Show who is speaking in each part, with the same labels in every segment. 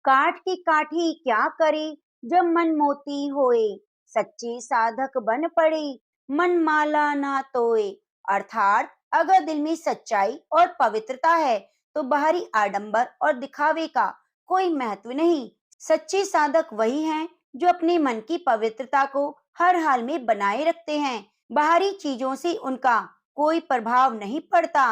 Speaker 1: काठ की काठी क्या करे, जब मन मोती होए, सच्चे साधक बन पड़े, मन माला ना तोए। अर्थात अगर दिल में सच्चाई और पवित्रता है तो बाहरी आडंबर और दिखावे का कोई महत्व नहीं। सच्चे साधक वही हैं जो अपने मन की पवित्रता को हर हाल में बनाए रखते हैं। बाहरी चीजों से उनका कोई प्रभाव नहीं पड़ता।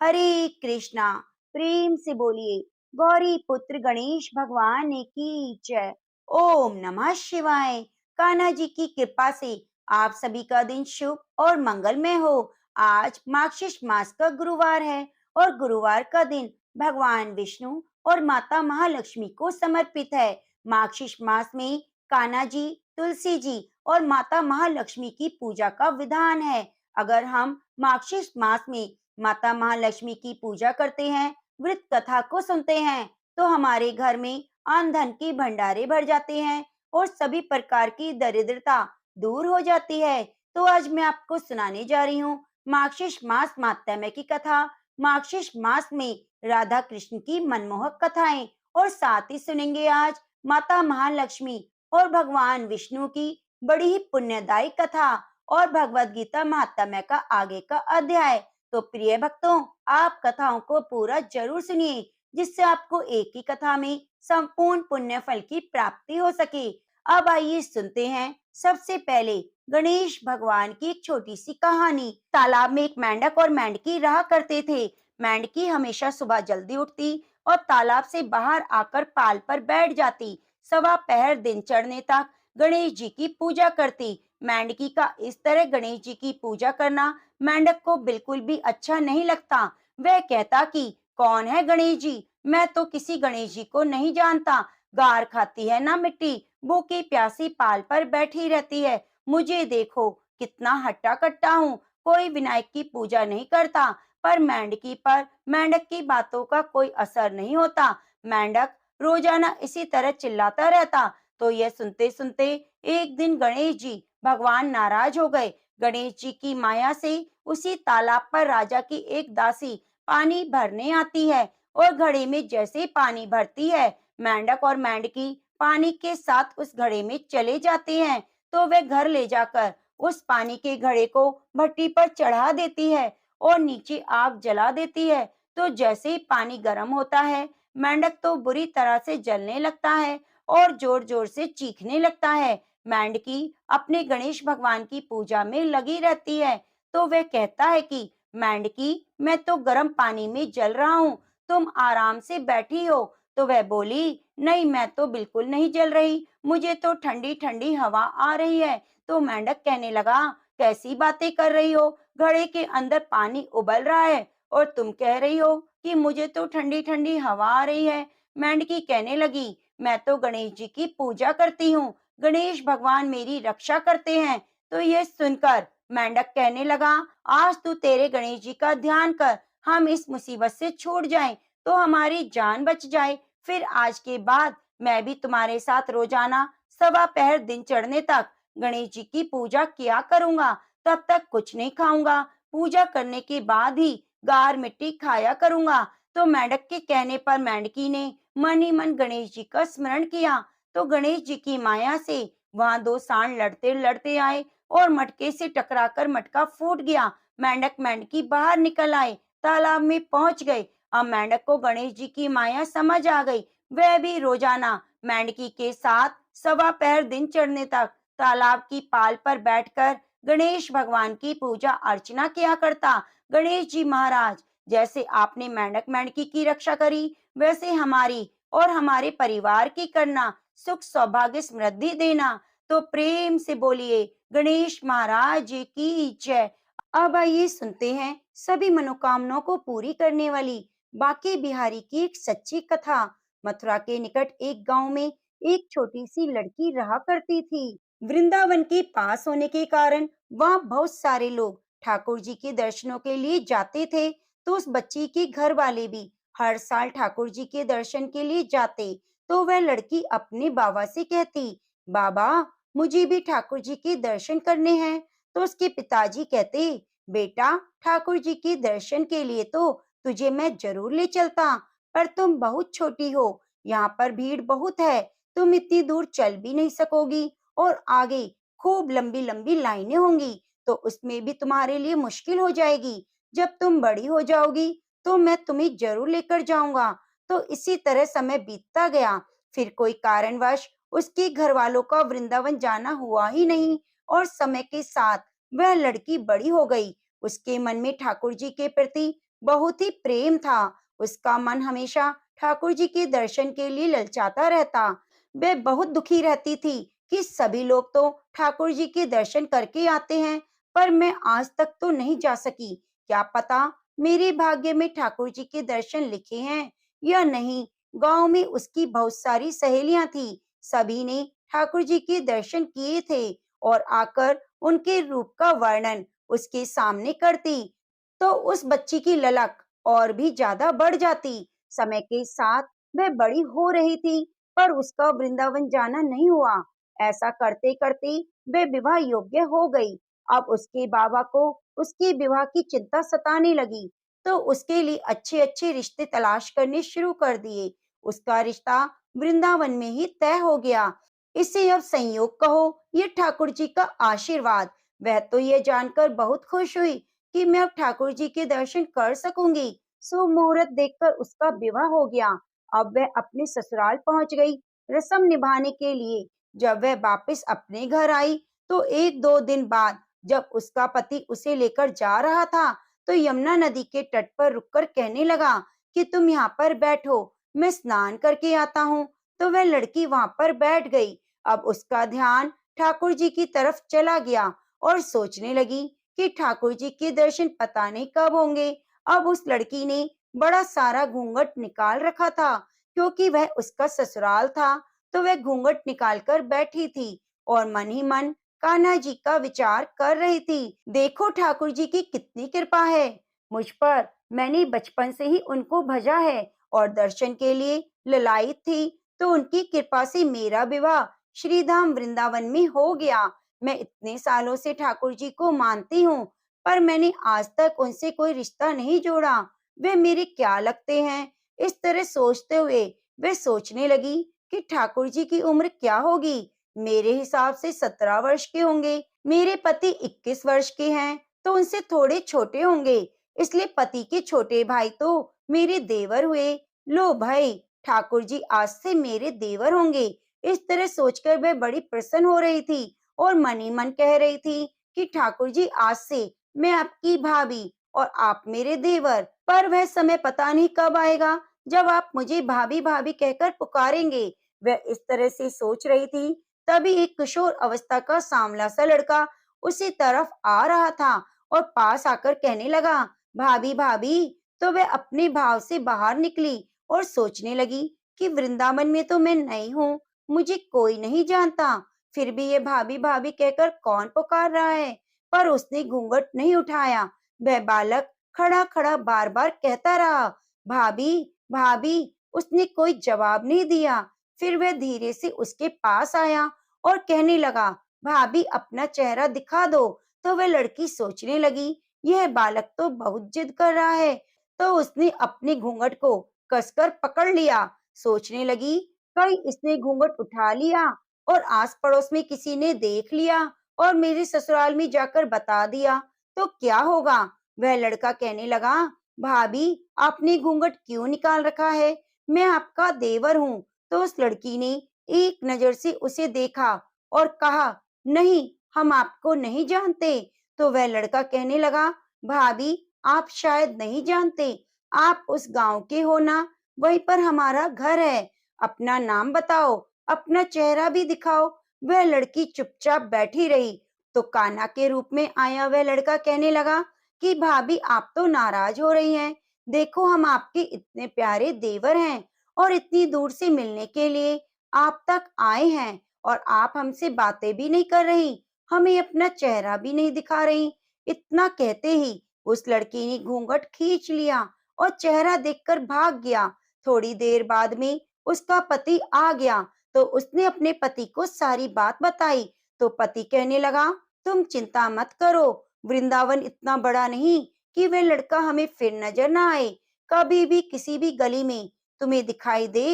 Speaker 1: हरे कृष्णा। प्रेम से बोलिए गौरी पुत्र गणेश भगवान की जय। ओम नमः शिवाय। कान्हा जी की कृपा से आप सभी का दिन शुभ और मंगलमय हो। आज मार्गशीर्ष मास का गुरुवार है और गुरुवार का दिन भगवान विष्णु और माता महालक्ष्मी को समर्पित है। मार्गशीर्ष मास में कान्हा जी, तुलसी जी और माता महालक्ष्मी की पूजा का विधान है। अगर हम मार्गशीर्ष मास में माता महालक्ष्मी की पूजा करते हैं, वृत कथा को सुनते हैं, तो हमारे घर में अन्न धन के भंडारे भर जाते हैं और सभी प्रकार की दरिद्रता दूर हो जाती है। तो आज मैं आपको सुनाने जा रही हूँ मार्गशीर्ष मास माहात्म्य की कथा। मार्गशीर्ष मास में राधा कृष्ण की मनमोहक कथाएं और साथ ही सुनेंगे आज माता महालक्ष्मी और भगवान विष्णु की बड़ी ही पुण्यदायी कथा और भगवत गीता महात्म्य का आगे का अध्याय। तो प्रिय भक्तों, आप कथाओं को पूरा जरूर सुनिए, जिससे आपको एक ही कथा में संपूर्ण पुण्य फल की प्राप्ति हो सके। अब आइए सुनते हैं सबसे पहले गणेश भगवान की एक छोटी सी कहानी। तालाब में एक मेंढक और मेंढकी रहा करते थे। मेंढकी हमेशा सुबह जल्दी उठती और तालाब से बाहर आकर पाल पर बैठ जाती। सवा पहर दिन चढ़ने तक गणेश जी की पूजा करती। मेंढकी का इस तरह गणेश जी की पूजा करना मेंढक को बिल्कुल भी अच्छा नहीं लगता। वह कहता कि कौन है गणेश जी, मैं तो किसी गणेश जी को नहीं जानता। गार खाती है ना मिट्टी, भूखी प्यासी पाल पर बैठी रहती है। मुझे देखो कितना हट्टा कट्टा हूँ, कोई विनायक की पूजा नहीं करता। पर मेंढकी पर मेंढक की बातों का कोई असर नहीं होता। मेंढक रोजाना इसी तरह चिल्लाता रहता। तो यह सुनते सुनते एक दिन गणेश जी भगवान नाराज हो गए। गणेश जी की माया से उसी तालाब पर राजा की एक दासी पानी भरने आती है और घड़े में जैसे पानी भरती है, मेंढक और मेंढकी पानी के साथ उस घड़े में चले जाते हैं। तो वे घर ले जाकर उस पानी के घड़े को भट्टी पर चढ़ा देती है और नीचे आग जला देती है। तो जैसे ही पानी गर्म होता है, मेंढक तो बुरी तरह से जलने लगता है और जोर जोर से चीखने लगता है। मेंढकी अपने गणेश भगवान की पूजा में लगी रहती है। तो वह कहता है कि मेंढकी, मैं तो गर्म पानी में जल रहा हूँ, तुम आराम से बैठी हो। तो वह बोली, नहीं, मैं तो बिल्कुल नहीं जल रही, मुझे तो ठंडी ठंडी हवा आ रही है। तो मेंढक कहने लगा, कैसी बातें कर रही हो, घड़े के अंदर पानी उबल रहा है और तुम कह रही हो कि मुझे तो ठंडी ठंडी हवा आ रही है। मेंढकी कहने लगी, मैं तो गणेश जी की पूजा करती हूँ, गणेश भगवान मेरी रक्षा करते हैं। तो यह सुनकर मेंढक कहने लगा, आज तू तेरे गणेश जी का ध्यान कर, हम इस मुसीबत से छूट जाएं तो हमारी जान बच जाए। फिर आज के बाद मैं भी तुम्हारे साथ रोजाना सवा पहर दिन चढ़ने तक गणेश जी की पूजा किया करूंगा। तब तक कुछ नहीं खाऊंगा, पूजा करने के बाद ही गार मिट्टी खाया करूंगा। तो मेंढक के कहने पर मेंढकी ने मन ही मन गणेश जी का स्मरण किया। तो गणेश जी की माया से वहां दो सांड लड़ते लड़ते आए और मटके से टकराकर मटका फूट गया। मेंढक मेंढकी बाहर निकल आए, तालाब में पहुंच गए। अब मेंढक को गणेश जी की माया समझ आ गई। वह भी रोजाना मेंढकी के साथ सवा पहर दिन चढ़ने तक तालाब की पाल पर बैठकर गणेश भगवान की पूजा अर्चना किया करता। गणेश जी महाराज, जैसे आपने मेंढक मेंढकी की रक्षा करी, वैसे हमारी और हमारे परिवार की करना, सुख सौभाग्य समृद्धि देना। तो प्रेम से बोलिए गणेश महाराज की जय। अब आइए सुनते हैं सभी मनोकामनाओं को पूरी करने वाली बांके बिहारी की एक सच्ची कथा। मथुरा के निकट एक गांव में एक छोटी सी लड़की रहा करती थी। वृंदावन के पास होने के कारण वहां बहुत सारे लोग ठाकुर जी के दर्शनों के लिए जाते थे। तो उस बच्ची के घर वाले भी हर साल ठाकुर जी के दर्शन के लिए जाते। तो वह लड़की अपने बाबा से कहती, बाबा, मुझे भी ठाकुर जी के दर्शन करने हैं। तो उसके पिताजी कहते, बेटा, ठाकुर जी के दर्शन के लिए तो तुझे मैं जरूर ले चलता, पर तुम बहुत छोटी हो, यहाँ पर भीड़ बहुत है, तुम इतनी दूर चल भी नहीं सकोगी और आगे खूब लंबी लंबी लाइनें होंगी, तो उसमें भी तुम्हारे लिए मुश्किल हो जाएगी। जब तुम बड़ी हो जाओगी तो मैं तुम्हें जरूर लेकर जाऊंगा। तो इसी तरह समय बीतता गया। फिर कोई कारणवश उसके घर वालों का वृंदावन जाना हुआ ही नहीं और समय के साथ वह लड़की बड़ी हो गई। उसके मन में ठाकुर जी के प्रति बहुत ही प्रेम था। उसका मन हमेशा ठाकुर जी के दर्शन के लिए ललचाता रहता। वह बहुत दुखी रहती थी कि सभी लोग तो ठाकुर जी के दर्शन करके आते हैं, पर मैं आज तक तो नहीं जा सकी। क्या पता मेरे भाग्य में ठाकुर जी के दर्शन लिखे हैं या नहीं। गांव में उसकी बहुत सारी सहेलियां थी, सभी ने ठाकुर जी के दर्शन किए थे और आकर उनके रूप का वर्णन उसके सामने करती, तो उस बच्ची की ललक और भी ज्यादा बढ़ जाती। समय के साथ वह बड़ी हो रही थी, पर उसका वृंदावन जाना नहीं हुआ। ऐसा करते करते वह विवाह योग्य हो गई। अब उसके बाबा को उसके विवाह की चिंता सताने लगी, तो उसके लिए अच्छे अच्छे रिश्ते तलाश करने शुरू कर दिए। उसका रिश्ता वृंदावन में ही तय हो गया। इसे अब संयोग कहो, ये ठाकुर जी का आशीर्वाद। वह तो ये जानकर बहुत खुश हुई कि मैं अब ठाकुर जी के दर्शन कर सकूंगी। सो मुहूर्त देखकर उसका विवाह हो गया। अब वह अपने ससुराल पहुंच गई रस्म निभाने के लिए। जब वह वापस अपने घर आई, तो एक दो दिन बाद जब उसका पति उसे लेकर जा रहा था, तो यमुना नदी के तट पर रुककर कहने लगा कि तुम यहाँ पर बैठो, मैं स्नान करके आता हूँ। तो वह लड़की वहां पर बैठ गई। अब उसका ध्यान ठाकुर जी की तरफ चला गया और सोचने लगी कि ठाकुर जी के दर्शन पता नहीं कब होंगे। अब उस लड़की ने बड़ा सारा घूंघट निकाल रखा था, क्योंकि वह उसका ससुराल था। तो वह घूंघट निकाल कर बैठी थी और मन ही मन कान्हा जी का विचार कर रही थी। देखो ठाकुर जी की कितनी कृपा है मुझ पर। मैंने बचपन से ही उनको भजा है और दर्शन के लिए ललायत थी, तो उनकी कृपा से मेरा विवाह श्रीधाम वृंदावन में हो गया। मैं इतने सालों से ठाकुर जी को मानती हूँ, पर मैंने आज तक उनसे कोई रिश्ता नहीं जोड़ा। वे मेरे क्या लगते हैं। इस तरह सोचते हुए वे सोचने लगी कि ठाकुर जी की उम्र क्या होगी। मेरे हिसाब से 17 वर्ष के होंगे। मेरे पति 21 वर्ष के हैं, तो उनसे थोड़े छोटे होंगे। इसलिए पति के छोटे भाई तो मेरे देवर हुए। लो भाई, ठाकुर जी आज से मेरे देवर होंगे। इस तरह सोचकर वह बड़ी प्रसन्न हो रही थी और मन ही मन कह रही थी कि ठाकुर जी आज से मैं आपकी भाभी और आप मेरे देवर। पर वह समय पता नहीं कब आएगा जब आप मुझे भाभी भाभी कहकर पुकारेंगे। वह इस तरह से सोच रही थी, तभी एक किशोर अवस्था का सांवला सा लड़का उसी तरफ आ रहा था और पास आकर कहने लगा, भाभी भाभी। तो वह अपने भाव से बाहर निकली और सोचने लगी कि वृंदावन में तो मैं नई हूँ, मुझे कोई नहीं जानता, फिर भी ये भाभी भाभी कहकर कौन पुकार रहा है। पर उसने घूंघट नहीं उठाया। वह बालक खड़ा खड़ा बार बार कहता रहा, भाभी भाभी। उसने कोई जवाब नहीं दिया। फिर वह धीरे से उसके पास आया और कहने लगा, भाभी अपना चेहरा दिखा दो। तो वह लड़की सोचने लगी, यह बालक तो बहुत जिद कर रहा है। तो उसने अपने घूंघट को कसकर पकड़ लिया। सोचने लगी, कहीं इसने घूंघट उठा लिया और आस पड़ोस में किसी ने देख लिया और मेरे ससुराल में जाकर बता दिया तो क्या होगा। वह लड़का कहने लगा, भाभी आपने घूंघट क्यों निकाल रखा है, मैं आपका देवर हूँ। तो उस लड़की ने एक नजर से उसे देखा और कहा, नहीं हम आपको नहीं जानते। तो वह लड़का कहने लगा, भाभी आप शायद नहीं जानते, आप उस गांव के हो ना, वहीं पर हमारा घर है। अपना नाम बताओ, अपना चेहरा भी दिखाओ। वह लड़की चुपचाप बैठी रही। तो कान्हा के रूप में आया वह लड़का कहने लगा कि भाभी आप तो नाराज हो रही हैं। देखो हम आपके इतने प्यारे देवर हैं और इतनी दूर से मिलने के लिए आप तक आए हैं और आप हमसे बातें भी नहीं कर रही, हमें अपना चेहरा भी नहीं दिखा रही। इतना कहते ही उस लड़की ने घूंघट खींच लिया और चेहरा देखकर भाग गया। थोड़ी देर बाद में उसका पति आ गया, तो उसने अपने पति को सारी बात बताई। तो पति कहने लगा, तुम चिंता मत करो, वृंदावन इतना बड़ा नहीं कि वह लड़का हमें फिर नजर ना आए। कभी भी किसी भी गली में तुम्हें दिखाई दे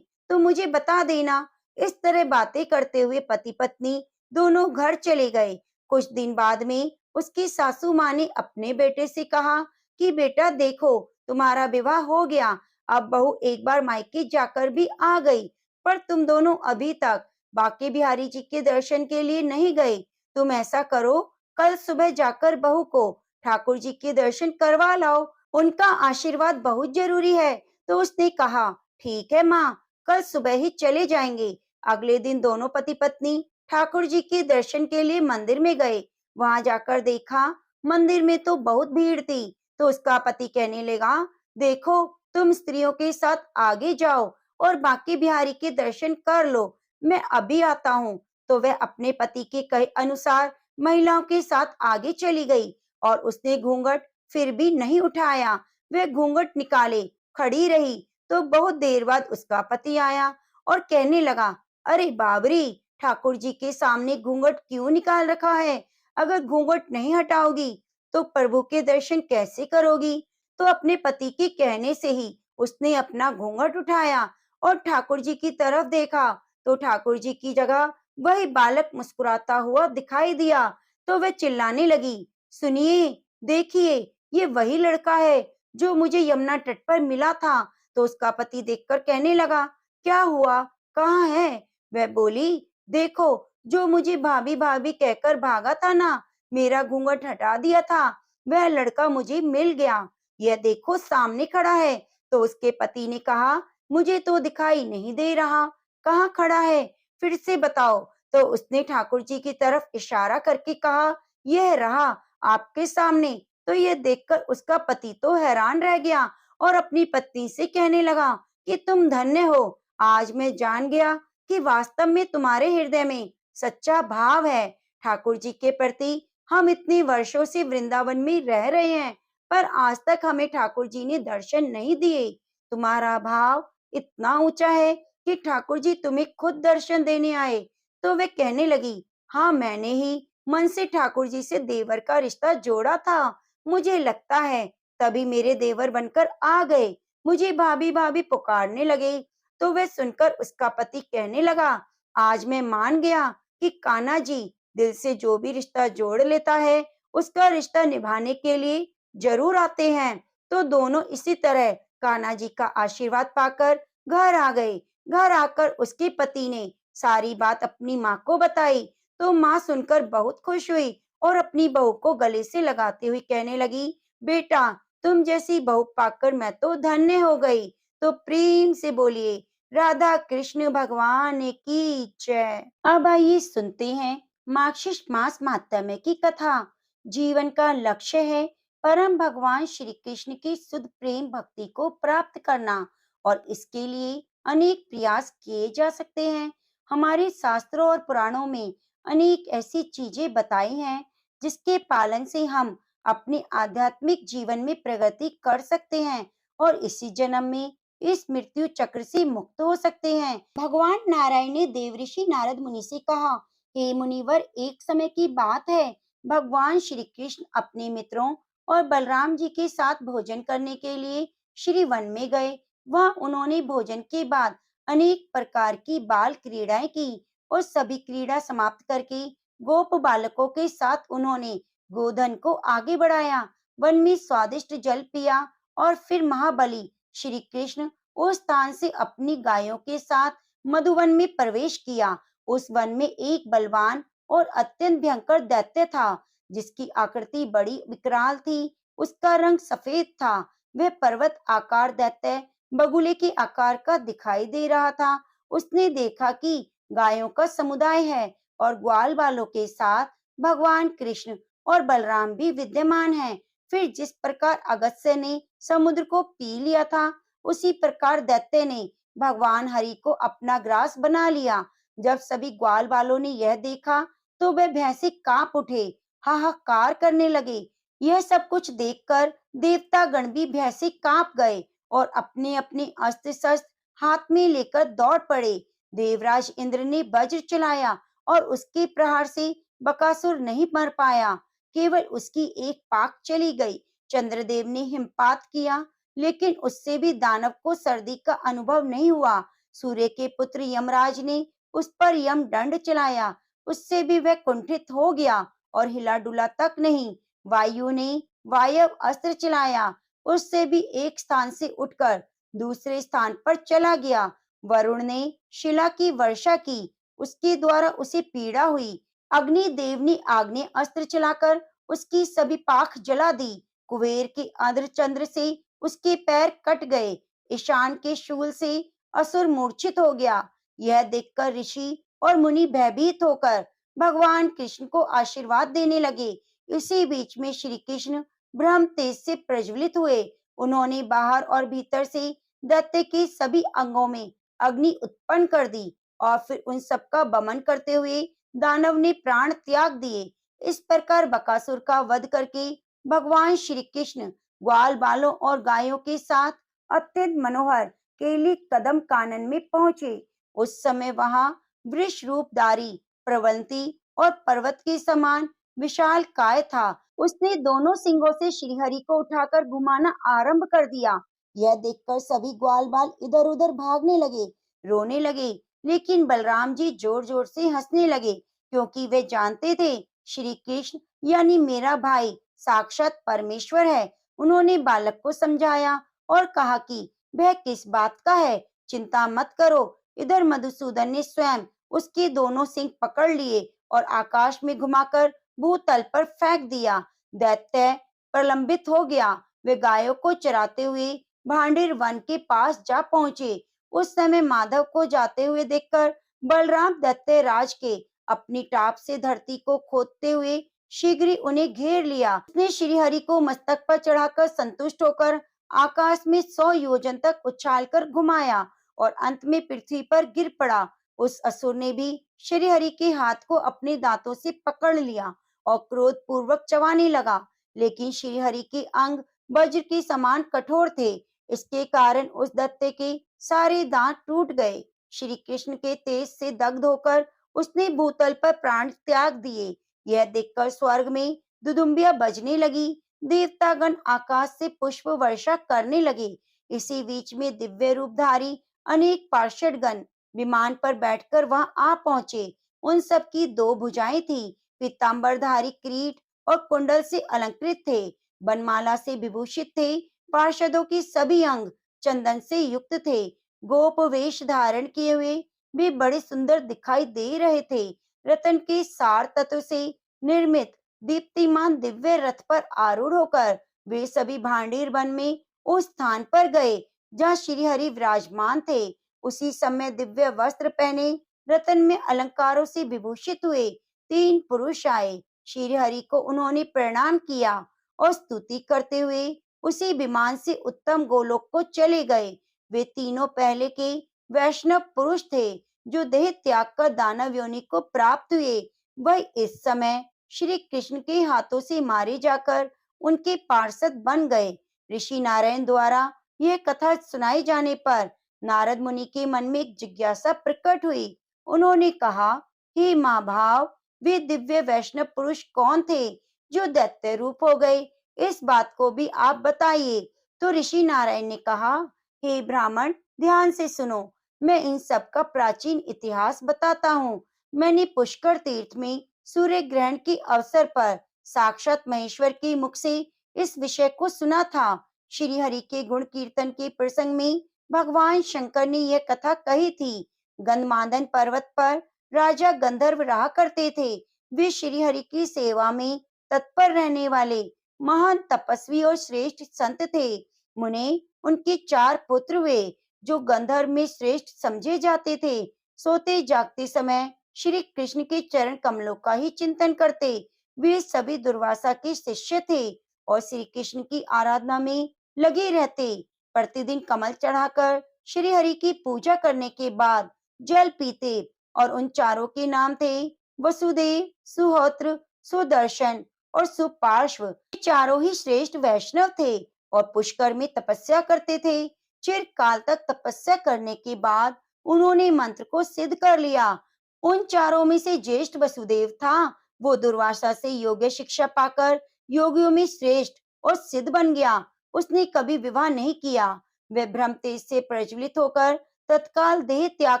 Speaker 1: तो मुझे बता देना। इस तरह बातें करते हुए पति पत्नी दोनों घर चले गए। कुछ दिन बाद में उसकी सासू माँ ने अपने बेटे से कहा कि बेटा देखो, तुम्हारा विवाह हो गया। अब बहू एक बार मायके जाकर भी आ गई, पर तुम दोनों अभी तक बांके बिहारी जी के दर्शन के लिए नहीं गए। तुम ऐसा करो, कल सुबह जाकर बहू को ठाकुर जी के दर्शन करवा लाओ, उनका आशीर्वाद बहुत जरूरी है। तो उसने कहा, ठीक है माँ, कल सुबह ही चले जाएंगे। अगले दिन दोनों पति पत्नी ठाकुर जी के दर्शन के लिए मंदिर में गए। वहां जाकर देखा, मंदिर में तो बहुत भीड़ थी। तो उसका पति कहने लगा, देखो, तुम स्त्रियों के साथ आगे जाओ और बांके बिहारी के दर्शन कर लो, मैं अभी आता हूँ। तो वह अपने पति के कहे अनुसार महिलाओं के साथ आगे चली गई और उसने घूंघट फिर भी नहीं उठाया। वह घूंघट निकाले खड़ी रही। तो बहुत देर बाद उसका पति आया और कहने लगा, अरे बाबरी, ठाकुर जी के सामने घूंघट क्यों निकाल रखा है? अगर घूंघट नहीं हटाओगी तो प्रभु के दर्शन कैसे करोगी? तो अपने पति के कहने से ही उसने अपना घूंघट उठाया और ठाकुर जी की तरफ देखा। तो ठाकुर जी की जगह वही बालक मुस्कुराता हुआ दिखाई दिया। तो वह चिल्लाने लगी, सुनिए, देखिए, ये वही लड़का है जो मुझे यमुना तट पर मिला था। तो उसका पति देखकर कहने लगा, क्या हुआ, कहाँ है? वह बोली, देखो, जो मुझे भाभी भाभी कहकर भागा था ना, मेरा घूंघट हटा दिया था, वह लड़का मुझे मिल गया। यह देखो सामने खड़ा है। तो उसके पति ने कहा, मुझे तो दिखाई नहीं दे रहा, कहाँ खड़ा है, फिर से बताओ। तो उसने ठाकुर जी की तरफ इशारा करके कहा, यह रहा आपके सामने। तो यह देखकर उसका पति तो हैरान रह गया और अपनी पत्नी से कहने लगा कि तुम धन्य हो, आज मैं जान गया कि वास्तव में तुम्हारे हृदय में सच्चा भाव है ठाकुर जी के प्रति। हम इतने वर्षों से वृंदावन में रह रहे हैं, पर आज तक हमें ठाकुर जी ने दर्शन नहीं दिए। तुम्हारा भाव इतना ऊंचा है कि ठाकुर जी तुम्हें खुद दर्शन देने आए। तो वे कहने लगी, हाँ, मैंने ही मन से ठाकुर जी से देवर का रिश्ता जोड़ा था। मुझे लगता है तभी मेरे देवर बनकर आ गए, मुझे भाभी भाभी पुकारने लगे। तो वह सुनकर उसका पति कहने लगा, आज मैं मान गया कि कान्हा जी दिल से जो भी रिश्ता जोड़ लेता है, उसका रिश्ता निभाने के लिए जरूर आते हैं। तो दोनों इसी तरह कान्हा जी का आशीर्वाद पाकर घर आ गए। घर आकर उसके पति ने सारी बात अपनी माँ को बताई। तो माँ सुनकर बहुत खुश हुई और अपनी बहू को गले से लगाते हुए कहने लगी, बेटा, तुम जैसी बहू पाकर मैं तो धन्य हो गई। तो प्रेम से बोलिए, राधा कृष्ण भगवान की जय। अब आइए सुनते हैं मार्गशीर्ष मास माहात्म्य की कथा। जीवन का लक्ष्य है परम भगवान श्री कृष्ण की शुद्ध प्रेम भक्ति को प्राप्त करना और इसके लिए अनेक प्रयास किए जा सकते हैं। हमारे शास्त्रों और पुराणों में अनेक ऐसी चीजें बताई हैं जिसके पालन से हम अपने आध्यात्मिक जीवन में प्रगति कर सकते हैं और इसी जन्म में इस मृत्यु चक्र से मुक्त हो सकते हैं। भगवान नारायण ने देवऋषि नारद मुनि से कहा, हे मुनिवर, एक समय की बात है, भगवान श्री कृष्ण अपने मित्रों और बलराम जी के साथ भोजन करने के लिए श्री वन में गए। वहां उन्होंने भोजन के बाद अनेक प्रकार की बाल क्रीड़ाएं की और सभी क्रीड़ा समाप्त करके गोप बालकों के साथ उन्होंने गोधन को आगे बढ़ाया। वन में स्वादिष्ट जल पिया और फिर महाबली श्री कृष्ण उस स्थान से अपनी गायों के साथ मधुवन में प्रवेश किया। उस वन में एक बलवान और अत्यंत भयंकर दैत्य था जिसकी आकृति बड़ी विकराल थी। उसका रंग सफेद था। वह पर्वत आकार दैत्य बगुले के आकार का दिखाई दे रहा था। उसने देखा कि गायों का समुदाय है और ग्वाल बालों के साथ भगवान कृष्ण और बलराम भी विद्यमान हैं। फिर जिस प्रकार अगस्त्य ने समुद्र को पी लिया था, उसी प्रकार दैत्य ने भगवान हरि को अपना ग्रास बना लिया। जब सभी ग्वाल बालों ने यह देखा तो वे भय से कांप उठे, हाहाकार करने लगे। यह सब कुछ देखकर देवता गण भी भय से कांप गए और अपने अपने अस्त्र शस्त्र हाथ में लेकर दौड़ पड़े। देवराज इंद्र ने वज्र चलाया और उसके प्रहार से बकासुर नहीं मर पाया, केवल उसकी एक पाख चली गई। चंद्रदेव ने हिमपात किया, लेकिन उससे भी दानव को सर्दी का अनुभव नहीं हुआ। सूर्य के पुत्र यमराज ने उस पर यम दंड चलाया, उससे भी वह कुंठित हो गया और हिला डुला तक नहीं। वायु ने वायव अस्त्र चलाया, उससे भी एक स्थान से उठकर दूसरे स्थान पर चला गया। वरुण ने शिला की वर्षा की, उसके द्वारा उसे पीड़ा हुई। अग्नि देव ने आग्नेय अस्त्र चलाकर उसकी सभी पाख जला दी। कुबेर के अर्धचंद्र से उसके पैर कट गए। ईशान के शूल से असुर मूर्छित हो गया। यह देखकर ऋषि और मुनि भयभीत होकर भगवान कृष्ण को आशीर्वाद देने लगे। इसी बीच में श्री कृष्ण ब्रह्म तेज से प्रज्वलित हुए। उन्होंने बाहर और भीतर से दैत्य के सभी अंगों में अग्नि उत्पन्न कर दी और फिर उन सबका बमन करते हुए दानव ने प्राण त्याग दिए। इस प्रकार बकासुर का वध करके भगवान श्री कृष्ण ग्वाल बालों और गायों के साथ अत्यंत मनोहर केली कदम कानन में पहुंचे। उस समय वहां वृष रूपधारी प्रवंती और पर्वत के समान विशाल काय था। उसने दोनों सिंगों से श्रीहरि को उठाकर घुमाना आरंभ कर दिया। यह देखकर सभी ग्वाल बाल इधर उधर भागने लगे, रोने लगे, लेकिन बलराम जी जोर जोर से हंसने लगे, क्योंकि वे जानते थे श्री कृष्ण यानी मेरा भाई साक्षात परमेश्वर है। उन्होंने बालक को समझाया और कहा कि वह किस बात का है, चिंता मत करो। इधर मधुसूदन ने स्वयं उसके दोनों सिंग पकड़ लिए और आकाश में घुमाकर भूतल पर फेंक दिया। दैत्य प्रलंबित हो गया। वे गायों को चराते हुए भांडिर वन के पास जा पहुंचे। उस समय माधव को जाते हुए देखकर बलराम दैत्य राज के अपनी टाप से धरती को खोदते हुए शीघ्र ही उन्हें घेर लिया। उसने श्रीहरि को मस्तक पर चढ़ाकर संतुष्ट होकर आकाश में 100 योजन तक उछालकर घुमाया और अंत में पृथ्वी पर गिर पड़ा। उस असुर ने भी श्रीहरि के हाथ को अपने दांतों से पकड़ लिया और क्रोध पूर्वक चबाने लगा, लेकिन श्रीहरि के अंग वज्र के समान कठोर थे। इसके कारण उस दैत्य के सारे दांत टूट गए। श्री कृष्ण के तेज से दग्ध होकर उसने भूतल पर प्राण त्याग दिए। यह देखकर स्वर्ग में दुदुम्बियां बजने लगी। देवतागण आकाश से पुष्प वर्षा करने लगे। इसी बीच में दिव्य रूपधारी अनेक पार्षदगण विमान पर बैठकर वहां आ पहुंचे। उन सब की 2 भुजाएं थी, पीतांबरधारी किरीट और कुंडल से अलंकृत थे, बनमाला से विभूषित थे। पार्षदों के सभी अंग चंदन से युक्त थे। गोप वेश धारण किए हुए वे बड़े सुंदर दिखाई दे रहे थे। रतन के सार तत्व से निर्मित दीप्तिमान दिव्य रथ पर आरूढ़ होकर वे सभी भांडीर वन में उस स्थान पर गए जहाँ श्रीहरि विराजमान थे। उसी समय दिव्य वस्त्र पहने रतन में अलंकारों से विभूषित हुए 3 पुरुष आए। श्रीहरि को उन्होंने प्रणाम किया और स्तुति करते हुए उसी विमान से उत्तम गोलोक को चले गए। वे तीनों पहले के वैष्णव पुरुष थे जो देह त्याग कर दानव योनि को प्राप्त हुए। वह इस समय श्री कृष्ण के हाथों से मारे जाकर उनके पार्षद बन गए। ऋषि नारायण द्वारा यह कथा सुनाई जाने पर नारद मुनि के मन में एक जिज्ञासा प्रकट हुई। उन्होंने कहा, हे माँ भाव, वे दिव्य वैष्णव पुरुष कौन थे जो दैत्य रूप हो गए? इस बात को भी आप बताइए। तो ऋषि नारायण ने कहा, हे ब्राह्मण, ध्यान से सुनो, मैं इन सब का प्राचीन इतिहास बताता हूँ। मैंने पुष्कर तीर्थ में सूर्य ग्रहण के अवसर पर साक्षात महेश्वर के मुख से इस विषय को सुना था। श्री हरि के गुण कीर्तन के प्रसंग में भगवान शंकर ने यह कथा कही थी। गंधमादन पर्वत पर राजा गंधर्व रहा करते थे। वे श्री हरि की सेवा में तत्पर रहने वाले महान तपस्वी और श्रेष्ठ संत थे। मुने उनके 4 पुत्र हुए जो गंधर्व में श्रेष्ठ समझे जाते थे। सोते जागते समय श्री कृष्ण के चरण कमलों का ही चिंतन करते। वे सभी दुर्वासा के शिष्य थे और श्री कृष्ण की आराधना में लगे रहते। प्रतिदिन कमल चढ़ाकर श्री हरि की पूजा करने के बाद जल पीते और उन चारों के नाम थे वसुदेव, सुहोत्र, सुदर्शन और सुपार्श्व। ये चारों ही श्रेष्ठ वैष्णव थे और पुष्कर में तपस्या करते थे। चिरकाल तक तपस्या करने के बाद उन्होंने मंत्र को सिद्ध कर लिया। उन चारों में से ज्येष्ठ वसुदेव था। वो दुर्वासा से योग्य शिक्षा पाकर योगियों में श्रेष्ठ और सिद्ध बन गया। उसने कभी विवाह नहीं किया। वह ब्रह्म तेज से प्रज्वलित होकर तत्काल देह त्याग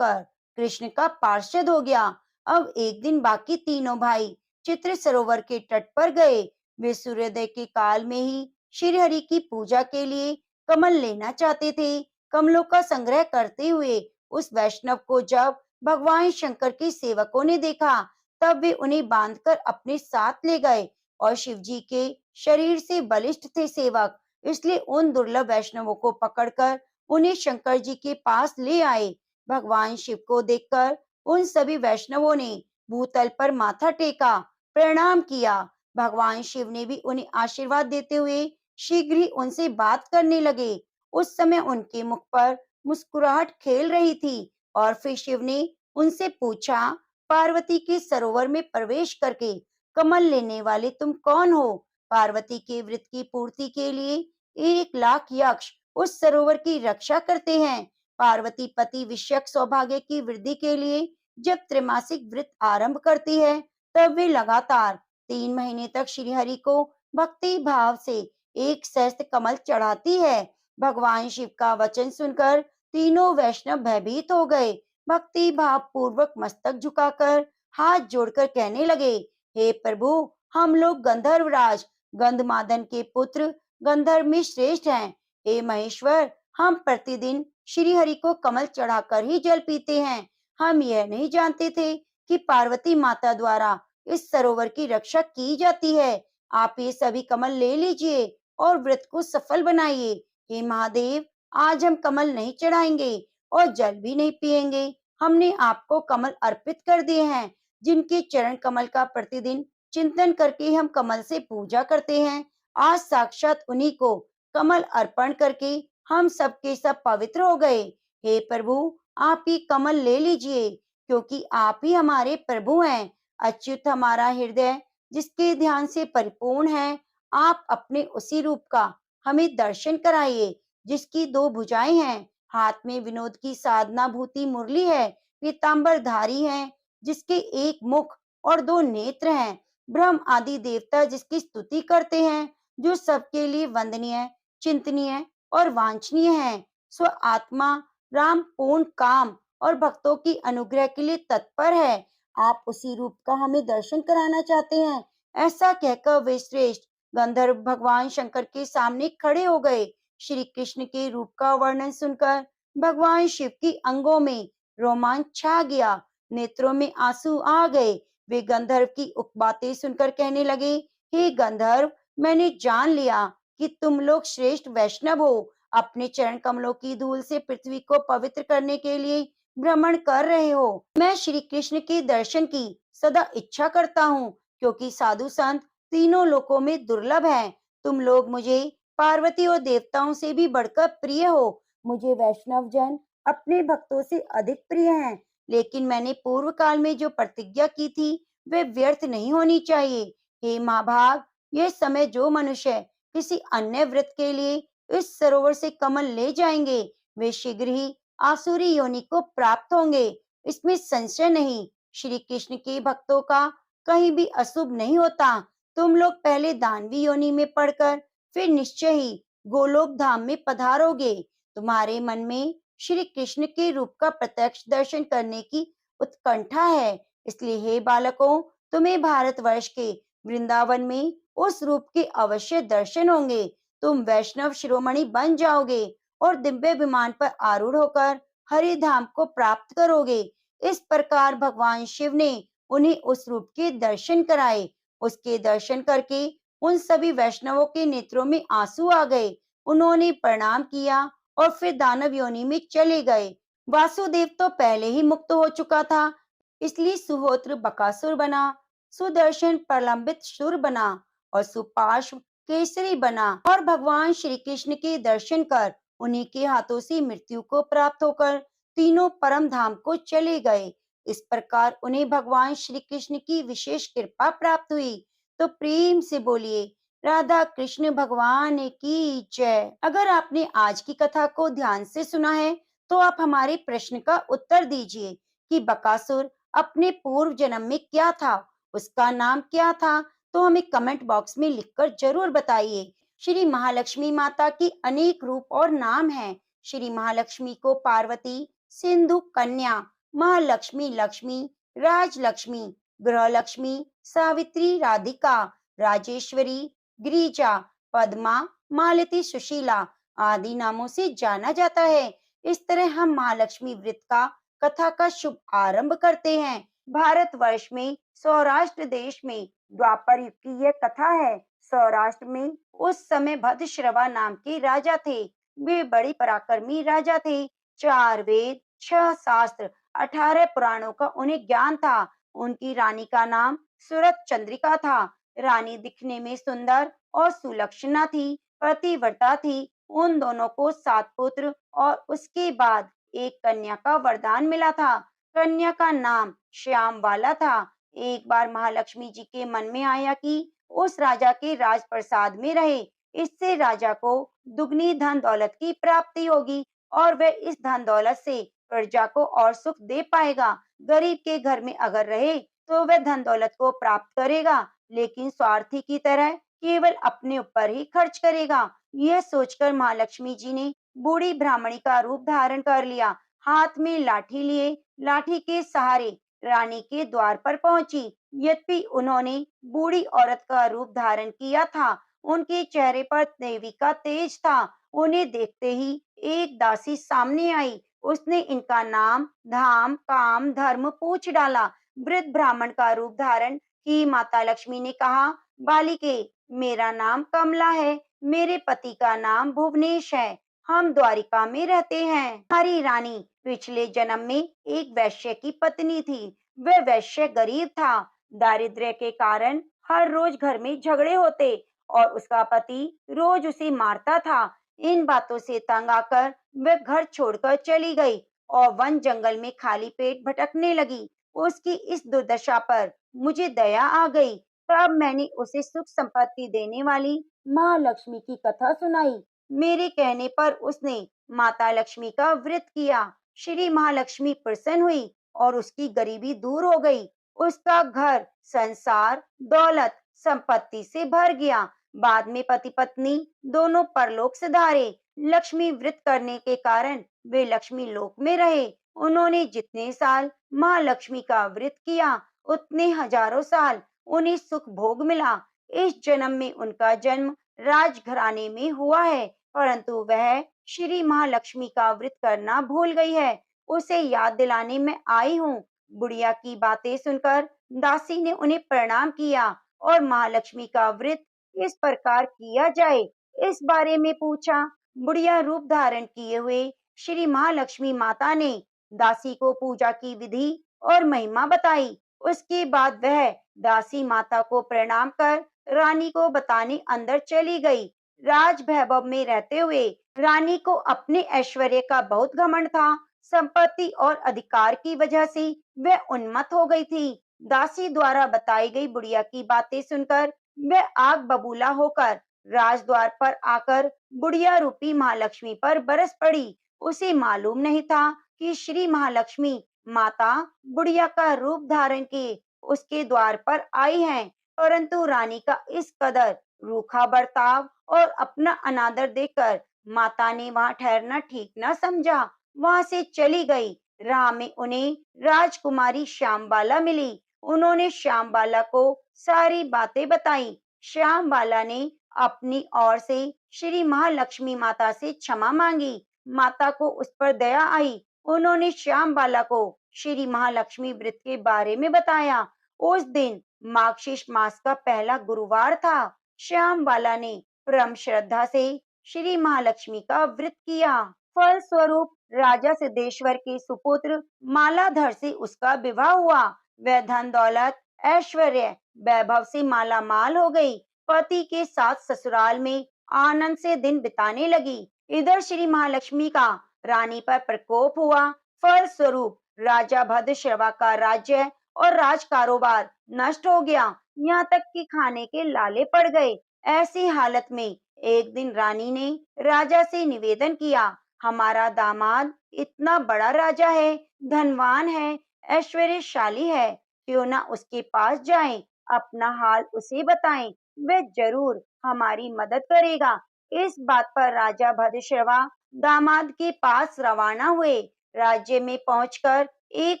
Speaker 1: कर कृष्ण का पार्षद हो गया। अब एक दिन बाकी तीनों भाई चित्र सरोवर के तट पर गए। वे सूर्योदय के काल में ही श्री हरि की पूजा के लिए कमल लेना चाहते थे। कमलों का संग्रह करते हुए उस वैष्णव को जब भगवान शंकर के सेवकों ने देखा, तब वे उन्हें बांधकर अपने साथ ले गए। और शिव जी के शरीर से बलिष्ठ थे सेवक, इसलिए उन दुर्लभ वैष्णवों को पकड़कर उन्हें शंकर जी के पास ले आए। भगवान शिव को देखकर उन सभी वैष्णवों ने भूतल पर माथा टेका, प्रणाम किया। भगवान शिव ने भी उन्हें आशीर्वाद देते हुए शीघ्र ही उनसे बात करने लगे। उस समय उनके मुख पर मुस्कुराहट खेल रही थी। और फिर शिव ने उनसे पूछा, पार्वती के सरोवर में प्रवेश करके कमल लेने वाले तुम कौन हो? पार्वती के व्रत की पूर्ति के लिए 1,00,000 यक्ष उस सरोवर की रक्षा करते हैं। पार्वती पति विषयक सौभाग्य की वृद्धि के लिए जब त्रैमासिक व्रत आरंभ करती है, तब वे लगातार 3 महीने तक श्री हरि को भक्ति भाव से एक सहस्त्र कमल चढ़ाती है। भगवान शिव का वचन सुनकर तीनों वैष्णव भयभीत हो गए। भक्ति भाव पूर्वक मस्तक झुकाकर हाथ जोड़कर कहने लगे, हे प्रभु, हम लोग गंधर्वराज गंधमादन के पुत्र गंधर्व में श्रेष्ठ हैं। हे महेश्वर, हम प्रतिदिन श्री हरि को कमल चढ़ाकर ही जल पीते हैं। हम यह नहीं जानते थे कि पार्वती माता द्वारा इस सरोवर की रक्षा की जाती है। आप ये सभी कमल ले लीजिए और व्रत को सफल बनाइए। हे महादेव, आज हम कमल नहीं चढ़ाएंगे और जल भी नहीं पिएंगे। हमने आपको कमल अर्पित कर दिए हैं, जिनके चरण कमल का प्रतिदिन चिंतन करके हम कमल से पूजा करते हैं। आज साक्षात उन्हीं को कमल अर्पण करके हम सबके सब पवित्र हो गए। हे प्रभु, आप ही कमल ले लीजिए, क्योंकि आप ही हमारे प्रभु हैं। अच्युत हमारा हृदय जिसके ध्यान से परिपूर्ण है, आप अपने उसी रूप का हमें दर्शन कराइए, जिसकी 2 भुजाएं हैं, हाथ में विनोद की साधना भूति मुरली है, पीतांबरधारी है, जिसके 1 मुख और 2 नेत्र हैं, ब्रह्म आदि देवता जिसकी स्तुति करते हैं, जो सबके लिए वंदनीय, चिंतनीय और वांछनीय है। स्व आत्मा राम पूर्ण काम और भक्तों की अनुग्रह के लिए तत्पर है। आप उसी रूप का हमें दर्शन कराना चाहते हैं। ऐसा कहकर वे श्रेष्ठ गंधर्व भगवान शंकर के सामने खड़े हो गए। श्री कृष्ण के रूप का वर्णन सुनकर भगवान शिव की अंगों में रोमांच छा गया, नेत्रों में आंसू आ गए। वे गंधर्व की बातें सुनकर कहने लगे, हे गंधर्व, मैंने जान लिया कि तुम लोग श्रेष्ठ वैष्णव हो। अपने चरण कमलों की धूल से पृथ्वी को पवित्र करने के लिए भ्रमण कर रहे हो। मैं श्री कृष्ण के दर्शन की सदा इच्छा करता हूँ, क्योंकि साधु संत तीनों लोकों में दुर्लभ हैं। तुम लोग मुझे पार्वती और देवताओं से भी बढ़कर प्रिय हो। मुझे वैष्णव जन अपने भक्तों से अधिक प्रिय हैं। लेकिन मैंने पूर्व काल में जो प्रतिज्ञा की थी, वे व्यर्थ नहीं होनी चाहिए। हे महाभाग, यह समय जो मनुष्य किसी अन्य व्रत के लिए इस सरोवर से कमल ले जाएंगे, वे शीघ्र ही आसुरी योनि को प्राप्त होंगे। इसमें संशय नहीं। श्री कृष्ण के भक्तों का कहीं भी अशुभ नहीं होता। तुम लोग पहले दानवी योनि में पड़कर फिर निश्चय ही गोलोक धाम में पधारोगे। तुम्हारे मन में श्री कृष्ण के रूप का प्रत्यक्ष दर्शन करने की उत्कंठा है, इसलिए हे बालकों, तुम्हें भारतवर्ष के वृंदावन में उस रूप के अवश्य दर्शन होंगे। तुम वैष्णव शिरोमणि बन जाओगे और दिव्य विमान पर आरूढ़ होकर हरि धाम को प्राप्त करोगे। इस प्रकार भगवान शिव ने उन्हें उस रूप के दर्शन कराए। उसके दर्शन करके उन सभी वैष्णवों के नेत्रों में आंसू आ गए। उन्होंने प्रणाम किया और फिर दानव योनि में चले गए। वासुदेव तो पहले ही मुक्त हो चुका था, इसलिए सुहोत्र बकासुर बना, सुदर्शन प्रलंबित शूर बना और सुपार्श्व केसरी बना। और भगवान श्री कृष्ण के दर्शन कर उन्हीं के हाथों से मृत्यु को प्राप्त होकर तीनों परम धाम को चले गए। इस प्रकार उन्हें भगवान श्री कृष्ण की विशेष कृपा प्राप्त हुई। तो प्रेम से बोलिए, राधा कृष्ण भगवान की जय। अगर आपने आज की कथा को ध्यान से सुना है, तो आप हमारे प्रश्न का उत्तर दीजिए कि बकासुर अपने पूर्व जन्म में क्या था, उसका नाम क्या था। तो हमें कमेंट बॉक्स में लिखकर जरूर बताइए। श्री महालक्ष्मी माता की अनेक रूप और नाम हैं। श्री महालक्ष्मी को पार्वती, सिंधु कन्या, महालक्ष्मी लक्ष्मी, राजलक्ष्मी, गृहलक्ष्मी, सावित्री, राधिका, राजेश्वरी, गिरिजा, पद्मा, मालती, सुशीला आदि नामों से जाना जाता है। इस तरह हम महालक्ष्मी व्रत का कथा का शुभ आरंभ करते हैं। भारतवर्ष में सौराष्ट्र देश में द्वापर युग की यह कथा है। सौराष्ट्र में उस समय भद्रश्रवा नाम के राजा थे। वे बड़े पराक्रमी राजा थे। 4 वेद, 6 शास्त्र, 18 पुराणों का उन्हें ज्ञान था। उनकी रानी का नाम सूरत चंद्रिका था। रानी दिखने में सुंदर और सुलक्षणा थी, पतिव्रता थी। उन दोनों को 7 पुत्र और उसके बाद एक कन्या का वरदान मिला था। कन्या का नाम श्यामबाला था। एक बार महालक्ष्मी जी के मन में आया कि उस राजा के राजप्रसाद में रहे, इससे राजा को दुगनी धन दौलत की प्राप्ति होगी और वह इस धन दौलत से प्रजा को और सुख दे पाएगा। गरीब के घर में अगर रहे तो वह धन दौलत को प्राप्त करेगा, लेकिन स्वार्थी की तरह केवल अपने ऊपर ही खर्च करेगा। यह सोचकर महालक्ष्मी जी ने बूढ़ी ब्राह्मणी का रूप धारण कर लिया। हाथ में लाठी लिए लाठी के सहारे रानी के द्वार पर पहुंची। यद्यपि उन्होंने बूढ़ी औरत का रूप धारण किया था, उनके चेहरे पर देवी का तेज था। उन्हें देखते ही एक दासी सामने आई। उसने इनका नाम, धाम, काम, धर्म पूछ डाला। वृद्ध ब्राह्मण का रूप धारण की माता लक्ष्मी ने कहा, बालिके, मेरा नाम कमला है, मेरे पति का नाम भुवनेश है, हम द्वारिका में रहते हैं। हमारी रानी पिछले जन्म में एक वैश्य की पत्नी थी। वह वैश्य गरीब था। दारिद्र्य के कारण हर रोज घर में झगड़े होते और उसका पति रोज उसे मारता था। इन बातों से तंग आकर वह घर छोड़कर चली गई और वन जंगल में खाली पेट भटकने लगी। उसकी इस दुर्दशा पर मुझे दया आ गई। तब मैंने उसे सुख संपत्ति देने वाली माँ लक्ष्मी की कथा सुनाई। मेरे कहने पर उसने माता लक्ष्मी का व्रत किया। श्री महालक्ष्मी प्रसन्न हुई और उसकी गरीबी दूर हो गई। उसका घर, संसार, दौलत, संपत्ति से भर गया। बाद में पति पत्नी दोनों परलोक सिधारे। लक्ष्मी व्रत करने के कारण वे लक्ष्मी लोक में रहे। उन्होंने जितने साल माँ लक्ष्मी का व्रत किया, उतने हजारों साल उन्हें सुख भोग मिला। इस जन्म में उनका जन्म राजघराने में हुआ है, परंतु वह श्री महालक्ष्मी का व्रत करना भूल गई है। उसे याद दिलाने में आई हूँ। बुढ़िया की बातें सुनकर दासी ने उन्हें प्रणाम किया और महालक्ष्मी का व्रत किस प्रकार किया जाए, इस बारे में पूछा। बुढ़िया रूप धारण किए हुए श्री महालक्ष्मी माता ने दासी को पूजा की विधि और महिमा बताई। उसके बाद वह दासी माता को प्रणाम कर रानी को बताने अंदर चली गई। राज वैभव में रहते हुए रानी को अपने ऐश्वर्य का बहुत घमंड था। संपत्ति और अधिकार की वजह से वह उन्मत्त हो गई थी। दासी द्वारा बताई गई बुढ़िया की बातें सुनकर वह आग बबूला होकर राजद्वार पर आकर बुढ़िया रूपी महालक्ष्मी पर बरस पड़ी। उसे मालूम नहीं था कि श्री महालक्ष्मी माता बुढ़िया का रूप धारण किए उसके द्वार पर आई हैं, परंतु रानी का इस कदर रूखा बर्ताव और अपना अनादर देखकर माता ने वहां ठहरना ठीक न समझा, वहां से चली गई। राह में उन्हें राजकुमारी श्यामबाला मिली। उन्होंने श्यामबाला को सारी बातें बताई। श्यामबाला ने अपनी ओर से श्री महालक्ष्मी माता से क्षमा मांगी। माता को उस पर दया आई। उन्होंने श्यामबाला को श्री महालक्ष्मी व्रत के बारे में बताया। उस दिन मार्गशीर्ष मास का पहला गुरुवार था। श्यामबाला ने परम श्रद्धा से श्री महालक्ष्मी का व्रत किया। फल स्वरूप राजा सिद्धेश्वर के सुपुत्र मालाधर से उसका विवाह हुआ। वह धन दौलत, ऐश्वर्य, वैभव से माला माल हो गई। पति के साथ ससुराल में आनंद से दिन बिताने लगी। इधर श्री महालक्ष्मी का रानी पर प्रकोप हुआ। फल स्वरूप राजा भद्रश्रवा का राज्य और राज कारोबार नष्ट हो गया। यहाँ तक कि खाने के लाले पड़ गए। ऐसी हालत में एक दिन रानी ने राजा से निवेदन किया, हमारा दामाद इतना बड़ा राजा है, धनवान है, ऐश्वर्यशाली है, क्यों ना उसके पास जाएं, अपना हाल उसे बताएं, वह जरूर हमारी मदद करेगा। इस बात पर राजा भद्रश्रवा दामाद के पास रवाना हुए। राज्य में पहुंचकर एक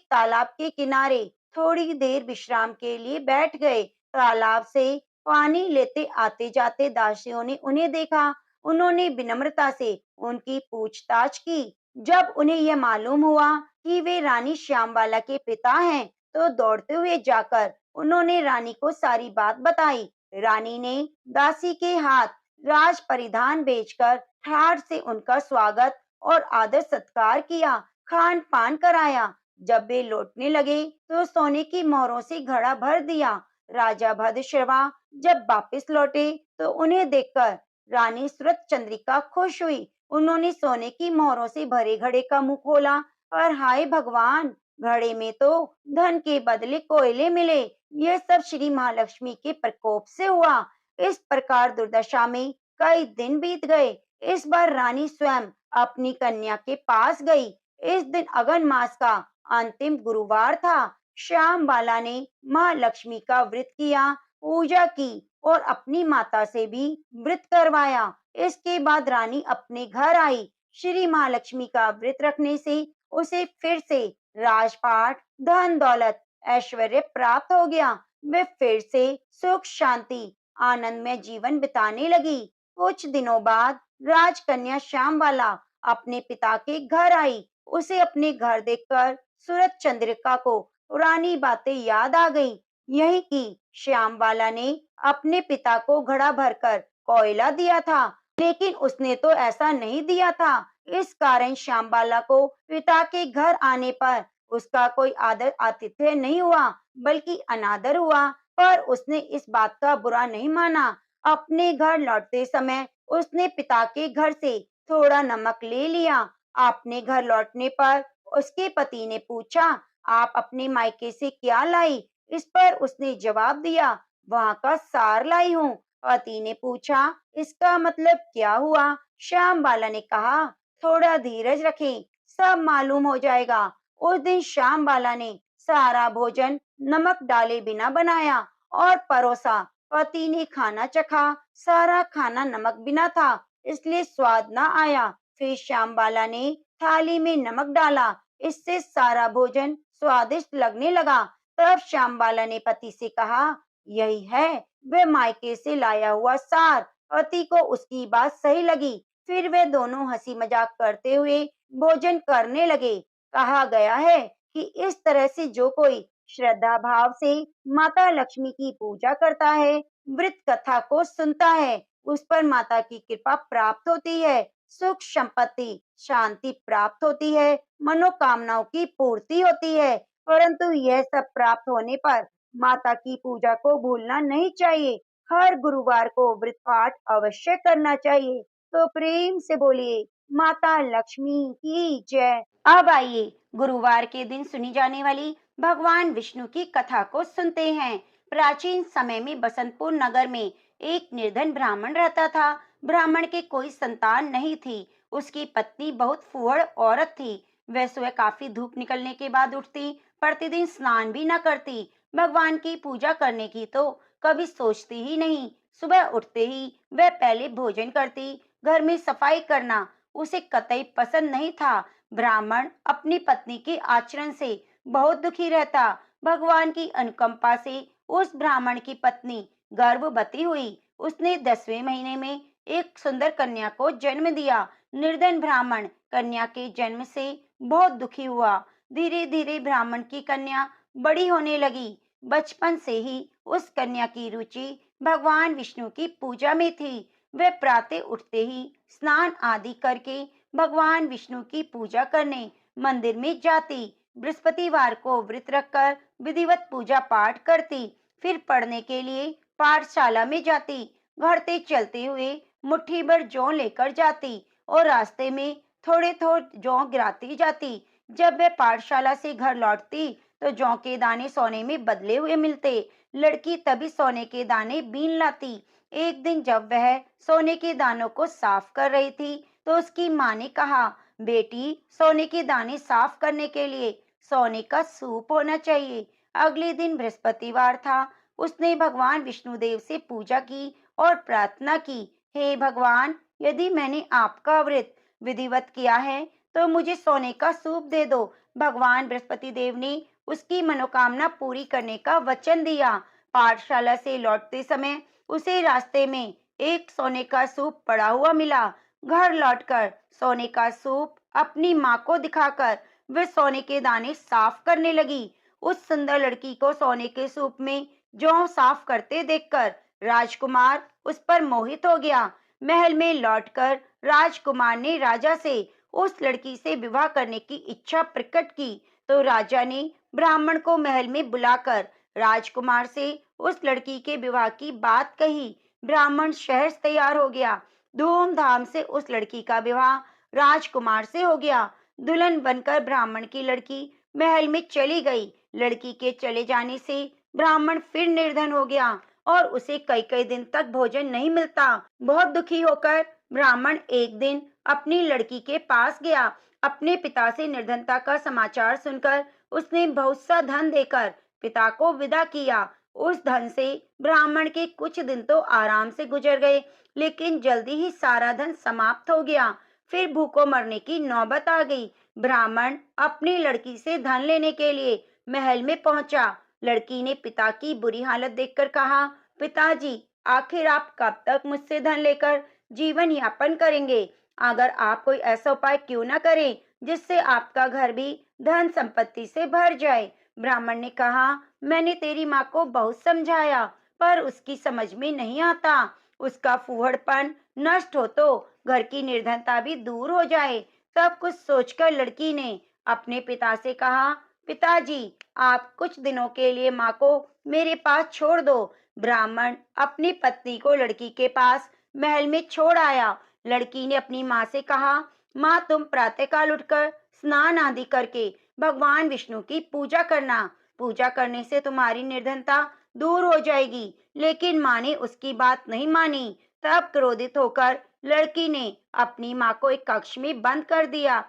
Speaker 1: तालाब के किनारे थोड़ी देर विश्राम के लिए बैठ गए। तालाब से पानी लेते आते जाते दासियों ने उन्हें देखा। उन्होंने विनम्रता से उनकी पूछताछ की। जब उन्हें यह मालूम हुआ कि वे रानी श्यामबाला के पिता हैं, तो दौड़ते हुए जाकर उन्होंने रानी को सारी बात बताई। रानी ने दासी के हाथ राज परिधान बेचकर ठाठ से उनका स्वागत और आदर सत्कार किया, खान पान कराया। जब वे लौटने लगे तो सोने की मोहरों से घड़ा भर दिया। राजा भद्रश्रवा जब वापस लौटे तो उन्हें देखकर रानी सूरत चंद्रिका खुश हुई। उन्होंने सोने की मोहरों से भरे घड़े का मुंह खोला और हाय भगवान, घड़े में तो धन के बदले कोयले मिले। यह सब श्री महालक्ष्मी के प्रकोप से हुआ। इस प्रकार दुर्दशा में कई दिन बीत गए। इस बार रानी स्वयं अपनी कन्या के पास गई। इस दिन अगन मास का अंतिम गुरुवार था। श्याम बाला ने माँ लक्ष्मी का व्रत किया, पूजा की और अपनी माता से भी व्रत करवाया। इसके बाद रानी अपने घर आई। श्री महालक्ष्मी का व्रत रखने से उसे फिर से राजपाट, धन दौलत, ऐश्वर्य प्राप्त हो गया। वे फिर से सुख शांति आनंद में जीवन बिताने लगी। कुछ दिनों बाद राजकन्या श्यामबाला अपने पिता के घर आई। उसे अपने घर देखकर सूरत चंद्रिका को पुरानी बातें याद आ गईं। यही कि श्यामबाला ने अपने पिता को घड़ा भरकर कोयला दिया था, लेकिन उसने तो ऐसा नहीं दिया था। इस कारण श्यामबाला को पिता के घर आने पर उसका कोई आदर आतिथ्य नहीं हुआ, बल्कि अनादर हुआ। पर उसने इस बात का बुरा नहीं माना। अपने घर लौटते समय उसने पिता के घर से थोड़ा नमक ले लिया। अपने घर लौटने पर उसके पति ने पूछा, आप अपने मायके से क्या लाई? इस पर उसने जवाब दिया, वहां का सार लाई हूँ। पति ने पूछा, इसका मतलब क्या हुआ? श्याम बाला ने कहा, थोड़ा धीरज रखें, सब मालूम हो जाएगा। उस दिन श्याम बाला ने सारा भोजन नमक डाले बिना बनाया और परोसा। पति ने खाना चखा, सारा खाना नमक बिना था, इसलिए स्वाद न आया। फिर श्याम बाला ने थाली में नमक डाला, इससे सारा भोजन स्वादिष्ट लगने लगा। तब श्याम बाला ने पति से कहा, यही है वह मायके से लाया हुआ सार। पति को उसकी बात सही लगी। फिर वे दोनों हंसी मजाक करते हुए भोजन करने लगे। कहा गया है कि इस तरह से जो कोई श्रद्धा भाव से माता लक्ष्मी की पूजा करता है, व्रत कथा को सुनता है, उस पर माता की कृपा प्राप्त होती है, सुख संपत्ति शांति प्राप्त होती है, मनोकामनाओं की पूर्ति होती है। परंतु यह सब प्राप्त होने पर माता की पूजा को भूलना नहीं चाहिए। हर गुरुवार को व्रत पाठ अवश्य करना चाहिए। तो प्रेम से बोलिए, माता लक्ष्मी की जय। अब आइए गुरुवार के दिन सुनी जाने वाली भगवान विष्णु की कथा को सुनते हैं। प्राचीन समय में बसंतपुर नगर में एक निर्धन ब्राह्मण रहता था। ब्राह्मण के कोई संतान नहीं थी। उसकी पत्नी बहुत फूहड़ औरत थी। वह सुबह काफी धूप निकलने के बाद उठती, प्रतिदिन स्नान भी न करती। भगवान की पूजा करने की तो कभी सोचती ही नहीं। सुबह उठते ही वह पहले भोजन करती। घर में सफाई करना उसे कतई पसंद नहीं था। ब्राह्मण अपनी पत्नी के आचरण से बहुत दुखी रहता। भगवान की अनुकंपा से उस ब्राह्मण की पत्नी गर्भवती हुई। उसने 10वें महीने में एक सुंदर कन्या को जन्म दिया। निर्धन ब्राह्मण कन्या के जन्म से बहुत दुखी हुआ। धीरे धीरे ब्राह्मण की कन्या बड़ी होने लगी। बचपन से ही उस कन्या की रुचि भगवान विष्णु की पूजा में थी। वह प्रातः उठते ही स्नान आदि करके भगवान विष्णु की पूजा करने मंदिर में जाती। बृहस्पतिवार को व्रत रखकर विधिवत पूजा पाठ करती। फिर पढ़ने के लिए पाठशाला में जाती। घर से चलते हुए मुट्ठी भर जौ लेकर जाती और रास्ते में थोड़े थोड़े जौ गिराती जाती। जब वह पाठशाला से घर लौटती तो जौ के दाने सोने में बदले हुए मिलते। लड़की तभी सोने के दाने बीन लाती। एक दिन जब वह सोने के दानों को साफ कर रही थी तो उसकी माँ ने कहा, बेटी, सोने के दाने साफ करने के लिए सोने का सूप होना चाहिए। अगले दिन बृहस्पतिवार था। उसने भगवान विष्णुदेव से पूजा की और प्रार्थना की, हे भगवान, यदि मैंने आपका व्रत विधिवत किया है तो मुझे सोने का सूप दे दो। भगवान बृहस्पति देव ने उसकी मनोकामना पूरी करने का वचन दिया। पाठशाला से लौटते समय उसे रास्ते में एक सोने का सूप पड़ा हुआ मिला। घर लौटकर सोने का सूप अपनी माँ को दिखाकर वह सोने के दाने साफ करने लगी। उस सुंदर लड़की को सोने के सूप में जौ साफ करते देखकर राजकुमार उस पर मोहित हो गया। महल में लौटकर राजकुमार ने राजा से उस लड़की से विवाह करने की इच्छा प्रकट की। तो राजा ने ब्राह्मण को महल में बुलाकर राजकुमार से उस लड़की के विवाह की बात कही। ब्राह्मण शहर से तैयार हो गया। धूमधाम से उस लड़की का विवाह राजकुमार से हो गया। दुल्हन बनकर ब्राह्मण की लड़की महल में चली गई। लड़की के चले जाने से ब्राह्मण फिर निर्धन हो गया और उसे कई कई दिन तक भोजन नहीं मिलता। बहुत दुखी होकर ब्राह्मण एक दिन अपनी लड़की के पास गया। अपने पिता से निर्धनता का समाचार सुनकर उसने बहुत सा धन देकर पिता को विदा किया। उस धन से ब्राह्मण के कुछ दिन तो आराम से गुजर गए, लेकिन जल्दी ही सारा धन समाप्त हो गया। फिर भूखों मरने की नौबत आ गई। ब्राह्मण अपनी लड़की से धन लेने के लिए महल में पहुंचा। लड़की ने पिता की बुरी हालत देखकर कहा, पिताजी, आखिर आप कब तक मुझसे धन लेकर जीवन यापन करेंगे? अगर आप कोई ऐसा उपाय क्यों न करें जिससे आपका घर भी धन संपत्ति से भर जाए। ब्राह्मण ने कहा, मैंने तेरी माँ को बहुत समझाया, पर उसकी समझ में नहीं आता। उसका फूहड़पन नष्ट हो तो घर की निर्धनता भी दूर हो जाए। सब कुछ सोचकर लड़की ने अपने पिता से कहा, पिताजी, आप कुछ दिनों के लिए माँ को मेरे पास छोड़ दो। ब्राह्मण अपनी पत्नी को लड़की के पास महल में छोड़ आया। लड़की ने अपनी माँ से कहा, माँ, तुम प्रातःकाल उठकर स्नान आदि करके भगवान विष्णु की पूजा करना। पूजा करने से तुम्हारी निर्धनता दूर हो जाएगी। लेकिन माँ ने उसकी बात नहीं मानी। तब क्रोधित होकर लड़की ने अपनी माँ को एक कक्ष में बंद कर दिया।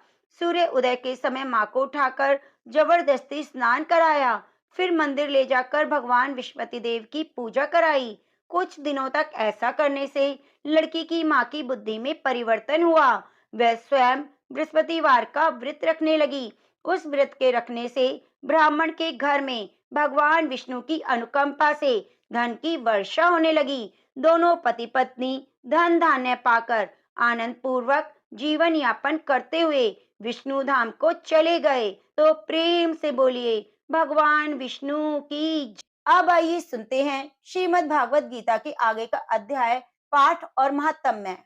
Speaker 1: सूर्य उदय के समय माँ को उठाकर जबरदस्ती स्नान कराया। फिर मंदिर ले जाकर भगवान विष्णुपति देव की पूजा कराई। कुछ दिनों तक ऐसा करने से लड़की की माँ की बुद्धि में परिवर्तन हुआ। वह स्वयं बृहस्पतिवार का व्रत रखने लगी। उस व्रत के रखने से ब्राह्मण के घर में भगवान विष्णु की अनुकंपा से धन की वर्षा होने लगी। दोनों पति पत्नी धन धान्य पाकर आनंद पूर्वक जीवन यापन करते हुए विष्णु धाम को चले गए। तो प्रेम से बोलिए भगवान विष्णु की जय। अब आइए सुनते हैं श्रीमद् भागवत गीता के आगे का अध्याय, पाठ और महात्म्य।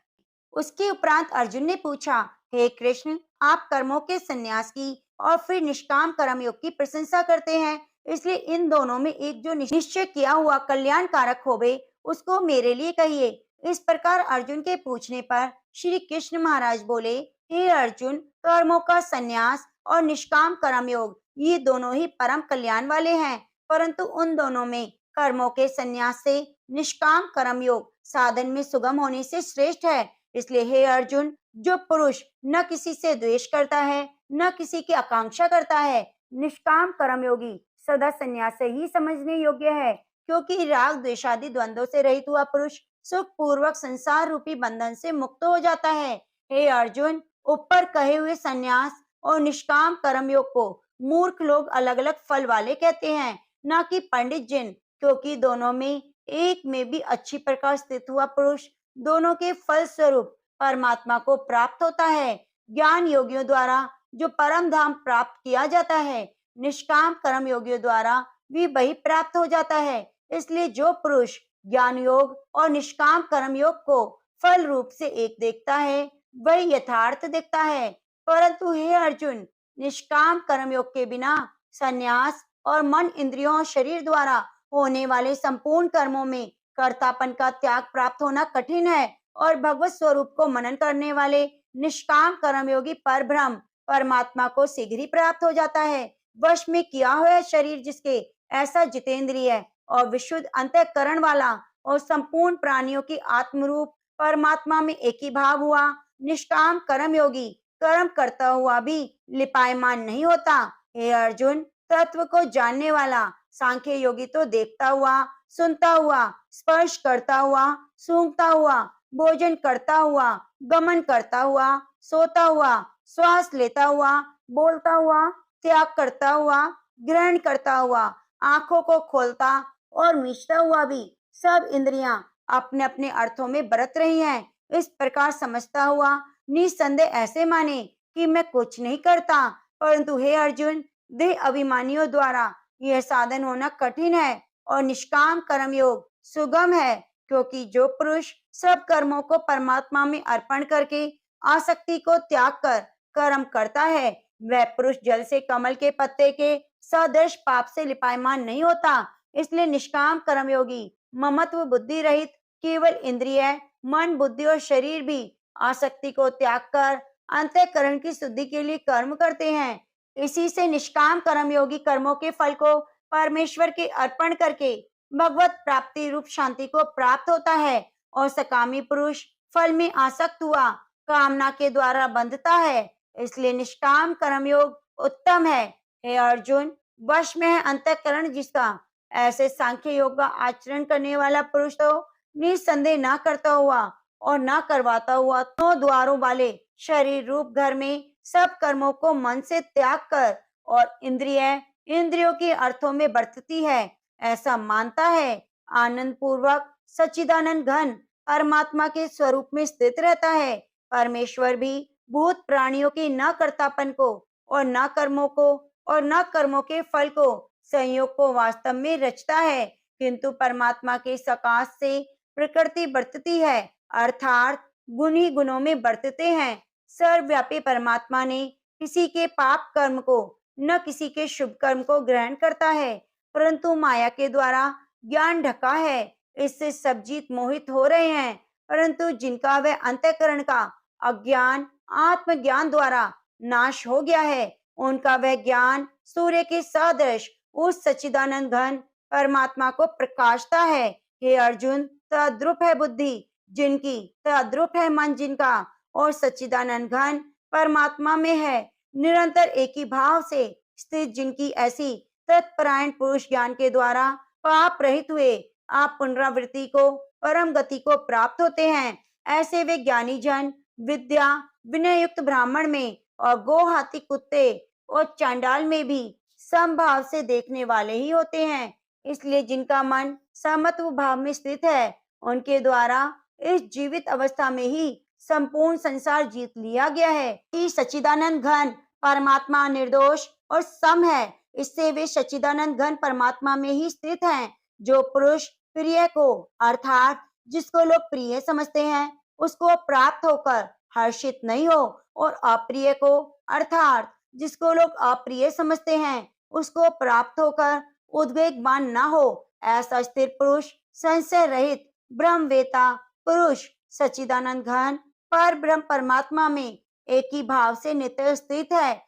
Speaker 1: उसके उपरांत अर्जुन ने पूछा, हे कृष्ण, आप कर्मों के संन्यास की और फिर निष्काम कर्म योग की प्रशंसा करते हैं, इसलिए इन दोनों में एक जो निश्चय किया हुआ कल्याण कारक होवे उसको मेरे लिए कहिए। इस प्रकार अर्जुन के पूछने पर श्री कृष्ण महाराज बोले, हे अर्जुन, कर्मों का संन्यास और निष्काम कर्म योग ये दोनों ही परम कल्याण वाले हैं, परंतु उन दोनों में कर्मों के संन्यास से निष्काम कर्म योग साधन में सुगम होने से श्रेष्ठ है। इसलिए हे अर्जुन, जो पुरुष न किसी से द्वेष करता है न किसी की आकांक्षा करता है, निष्काम कर्मयोगी सदा संन्यास से ही समझने योग्य है, क्योंकि राग द्वेषादि द्वंद्वों से रहित हुआ पुरुष सुख पूर्वक संसार रूपी बंधन से मुक्त हो जाता है। हे अर्जुन, ऊपर कहे हुए संन्यास और निष्काम कर्मयोग को मूर्ख लोग अलग अलग फल वाले कहते हैं, न कि पंडित जिन, क्योंकि दोनों में एक में भी अच्छी प्रकार स्थित हुआ पुरुष दोनों के फल स्वरूप परमात्मा को प्राप्त होता है। ज्ञान योगियों द्वारा जो परम धाम प्राप्त किया जाता है, निष्काम कर्म योगियों द्वारा भी वही प्राप्त हो जाता है। इसलिए जो पुरुष ज्ञान योग और निष्काम कर्म योग को फल रूप से एक देखता है, वही यथार्थ देखता है। परंतु हे अर्जुन, निष्काम कर्म योग के बिना संन्यास और मन, इंद्रियों और शरीर द्वारा होने वाले संपूर्ण कर्मों में कर्तापन का त्याग प्राप्त होना कठिन है, और भगवत स्वरूप को मनन करने वाले निष्काम कर्मयोगी पर ब्रह्म परमात्मा को शीघ्र ही प्राप्त हो जाता है। वश में किया हुआ शरीर जिसके, ऐसा जितेंद्रिय और विशुद्ध अंतःकरण वाला और संपूर्ण प्राणियों की आत्मरूप परमात्मा में एक ही भाव हुआ निष्काम कर्मयोगी कर्म करता हुआ भी लिपायमान नहीं होता। हे अर्जुन, तत्व को जानने वाला सांख्य योगी तो देखता हुआ, सुनता हुआ, स्पर्श करता हुआ, सूंघता हुआ, भोजन करता हुआ, गमन करता हुआ, सोता हुआ श्वास लेता हुआ, बोलता हुआ, त्याग करता हुआ, ग्रहण करता हुआ, आंखों को खोलता और मीचता हुआ भी सब इंद्रियां अपने अपने अर्थों में बरत रही हैं। इस प्रकार समझता हुआ निसंदेह ऐसे माने कि मैं कुछ नहीं करता, परंतु हे अर्जुन, देह अभिमानियों द्वारा यह साधन होना कठिन है और निष्काम कर्म योग सुगम है, क्योंकि जो पुरुष सब कर्मों को परमात्मा में अर्पण करके आसक्ति को त्याग कर कर्म करता है, वह पुरुष जल से कमल के पत्ते के सदृश पाप से लिपायमान नहीं होता। इसलिए निष्काम कर्मयोगी ममत्व बुद्धि रहित केवल इंद्रिय, मन, बुद्धि और शरीर भी आसक्ति को त्याग कर अंतःकरण की शुद्धि के लिए कर्म करते हैं। इसी से निष्काम कर्मयोगी कर्मों के फल को परमेश्वर के अर्पण करके भगवत प्राप्ति रूप शांति को प्राप्त होता है और सकामी पुरुष फल में आसक्त हुआ कामना के द्वारा बंधता है। इसलिए निष्काम कर्मयोग उत्तम है। हे अर्जुन, वश में है अंतःकरण जिसका, ऐसे सांख्य योग का आचरण करने वाला पुरुष तो निसंदेह ना करता हुआ और ना करवाता हुआ तो द्वारों वाले शरीर रूप घर में सब कर्मों को मन से त्याग कर और इंद्रियों के अर्थों में बरतती है, ऐसा मानता है। आनंद पूर्वक सच्चिदानंद घन परमात्मा के स्वरूप में स्थित रहता है। परमेश्वर भी भूत प्राणियों के न कर्तापन को और न कर्मों को और न कर्मों के फल को संयोग को वास्तव में रचता है, किंतु परमात्मा के सकाश से प्रकृति बरतती है, अर्थात गुण ही गुणों में बरतते हैं। सर्वव्यापी परमात्मा ने किसी के पाप कर्म को न किसी के शुभ कर्म को ग्रहण करता है, परंतु माया के द्वारा ज्ञान ढका है। इससे सब जीत मोहित हो रहे हैं, परंतु जिनका वह अंतःकरण का अज्ञान आत्मज्ञान द्वारा नाश हो गया है, उनका वह ज्ञान सूर्य के सदृश उस सच्चिदानंद घन परमात्मा को प्रकाशता है। हे अर्जुन, तद्रूप है बुद्धि जिनकी, तद्रूप है मन जिनका, और सच्चिदानंद घन परमात्मा में है निरंतर एक ही भाव से स्थित जिनकी, ऐसी तत्परायण पुरुष ज्ञान के द्वारा पाप रहित हुए आप पुनरावृत्ति को परम गति को प्राप्त होते हैं। ऐसे वे ज्ञानी जन विद्या विनय युक्त ब्राह्मण में और गो हाथी कुत्ते और चांडाल में भी समभाव से देखने वाले ही होते हैं। इसलिए जिनका मन समत्व भाव में स्थित है, उनके द्वारा इस जीवित अवस्था में ही संपूर्ण संसार जीत लिया गया है। कि सच्चिदानंद घन परमात्मा निर्दोष और सम है, इससे वे सच्चिदानंद घन परमात्मा में ही स्थित हैं। जो पुरुष प्रिय को अर्थात जिसको लोग प्रिय समझते हैं उसको प्राप्त होकर हर्षित नहीं हो, और अप्रिय को अर्थात जिसको लोग अप्रिय समझते हैं उसको प्राप्त होकर उद्वेगवान न हो, ऐसा स्थिर पुरुष संशय रहित ब्रह्मवेता पुरुष सच्चिदानंद घन पर ब्रह्म परमात्मा में एक ही भाव से नित्य स्थित है।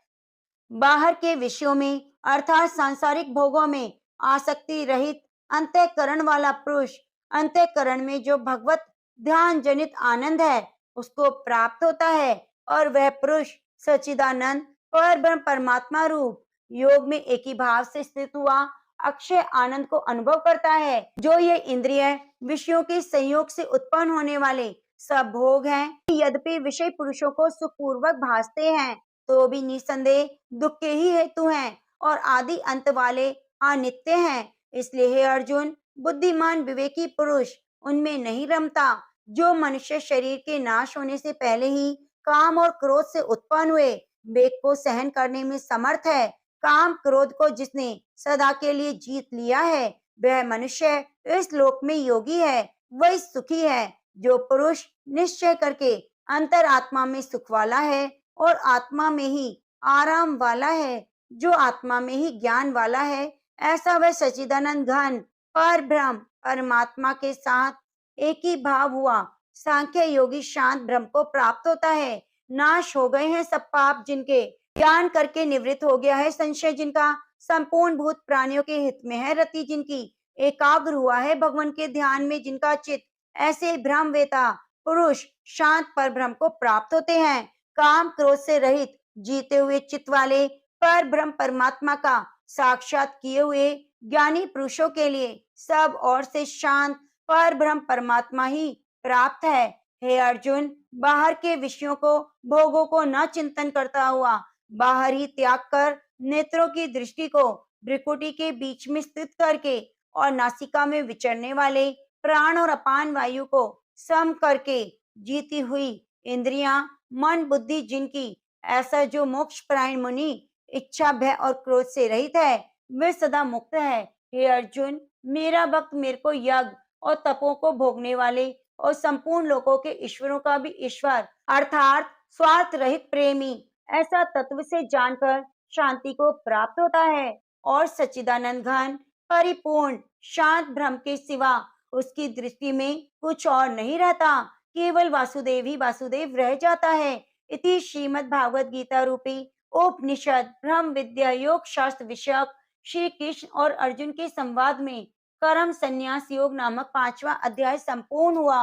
Speaker 1: बाहर के विषयों में अर्थात सांसारिक भोगों में आसक्ति रहित अंतःकरण वाला पुरुष अंतःकरण में जो भगवत ध्यान जनित आनंद है उसको प्राप्त होता है, और वह पुरुष सच्चिदानंद पर ब्रह्म परमात्मा रूप योग में एक ही भाव से स्थित हुआ अक्षय आनंद को अनुभव करता है। जो ये इंद्रिय विषयों के संयोग से उत्पन्न होने वाले सब भोग हैं, यद्यपि विषय पुरुषों को सुखपूर्वक भासते हैं, तो भी निसंदेह दुख के ही हेतु हैं और आदि अंत वाले अनित्य हैं। इसलिए हे अर्जुन, बुद्धिमान विवेकी पुरुष उनमें नहीं रमता। जो मनुष्य शरीर के नाश होने से पहले ही काम और क्रोध से उत्पन्न हुए वेग को सहन करने में समर्थ है, काम क्रोध को जिसने सदा के लिए जीत लिया है, वह मनुष्य इस लोक में योगी है, वही सुखी है। जो पुरुष निश्चय करके अंतर आत्मा में सुख वाला है और आत्मा में ही आराम वाला है, जो आत्मा में ही ज्ञान वाला है, ऐसा वह सच्चिदानंद घन पर ब्रह्म परमात्मा के साथ एक ही भाव हुआ सांख्य योगी शांत ब्रह्म को प्राप्त होता है। नाश हो गए हैं सब पाप जिनके, ज्ञान करके निवृत्त हो गया है संशय जिनका, संपूर्ण भूत प्राणियों के हित में है रति जिनकी, एकाग्र हुआ है भगवान के ध्यान में जिनका चित्त, ऐसे ब्रह्मवेता पुरुष शांत पर ब्रह्म को प्राप्त होते हैं। काम क्रोध से रहित जीते हुए चित्त वाले पर ब्रह्म परमात्मा का साक्षात किए हुए ज्ञानी पुरुषों के लिए सब ओर से शांत पर ब्रह्म परमात्मा ही प्राप्त है। हे अर्जुन, बाहर के विषयों को, भोगों को न चिंतन करता हुआ बाहर ही त्याग कर, नेत्रों की दृष्टि को भ्रिकुटी के बीच में स्थित करके और नासिका में विचरने वाले प्राण और अपान वायु को सम करके जीती हुई इंद्रियां, मन बुद्धि जिनकी, ऐसा जो मोक्ष परायण मुनि इच्छा भय और क्रोध से रहित है, वे सदा मुक्त है। हे अर्जुन, मेरा भक्त मेरे को यज्ञ और तपों को भोगने वाले और संपूर्ण लोगों के ईश्वरों का भी ईश्वर अर्थात स्वार्थ रहित प्रेमी, ऐसा तत्व से जानकर शांति को प्राप्त होता है और सच्चिदानंद घन परिपूर्ण शांत ब्रह्म के सिवा उसकी दृष्टि में कुछ और नहीं रहता, केवल वासुदेव ही वासुदेव रह जाता है। इति श्रीमद् भागवत गीता रूपी उपनिषद ब्रह्म विद्या योग शास्त्र विषयक श्री कृष्ण और अर्जुन के संवाद में कर्म संन्यास योग नामक 5वां अध्याय संपूर्ण हुआ।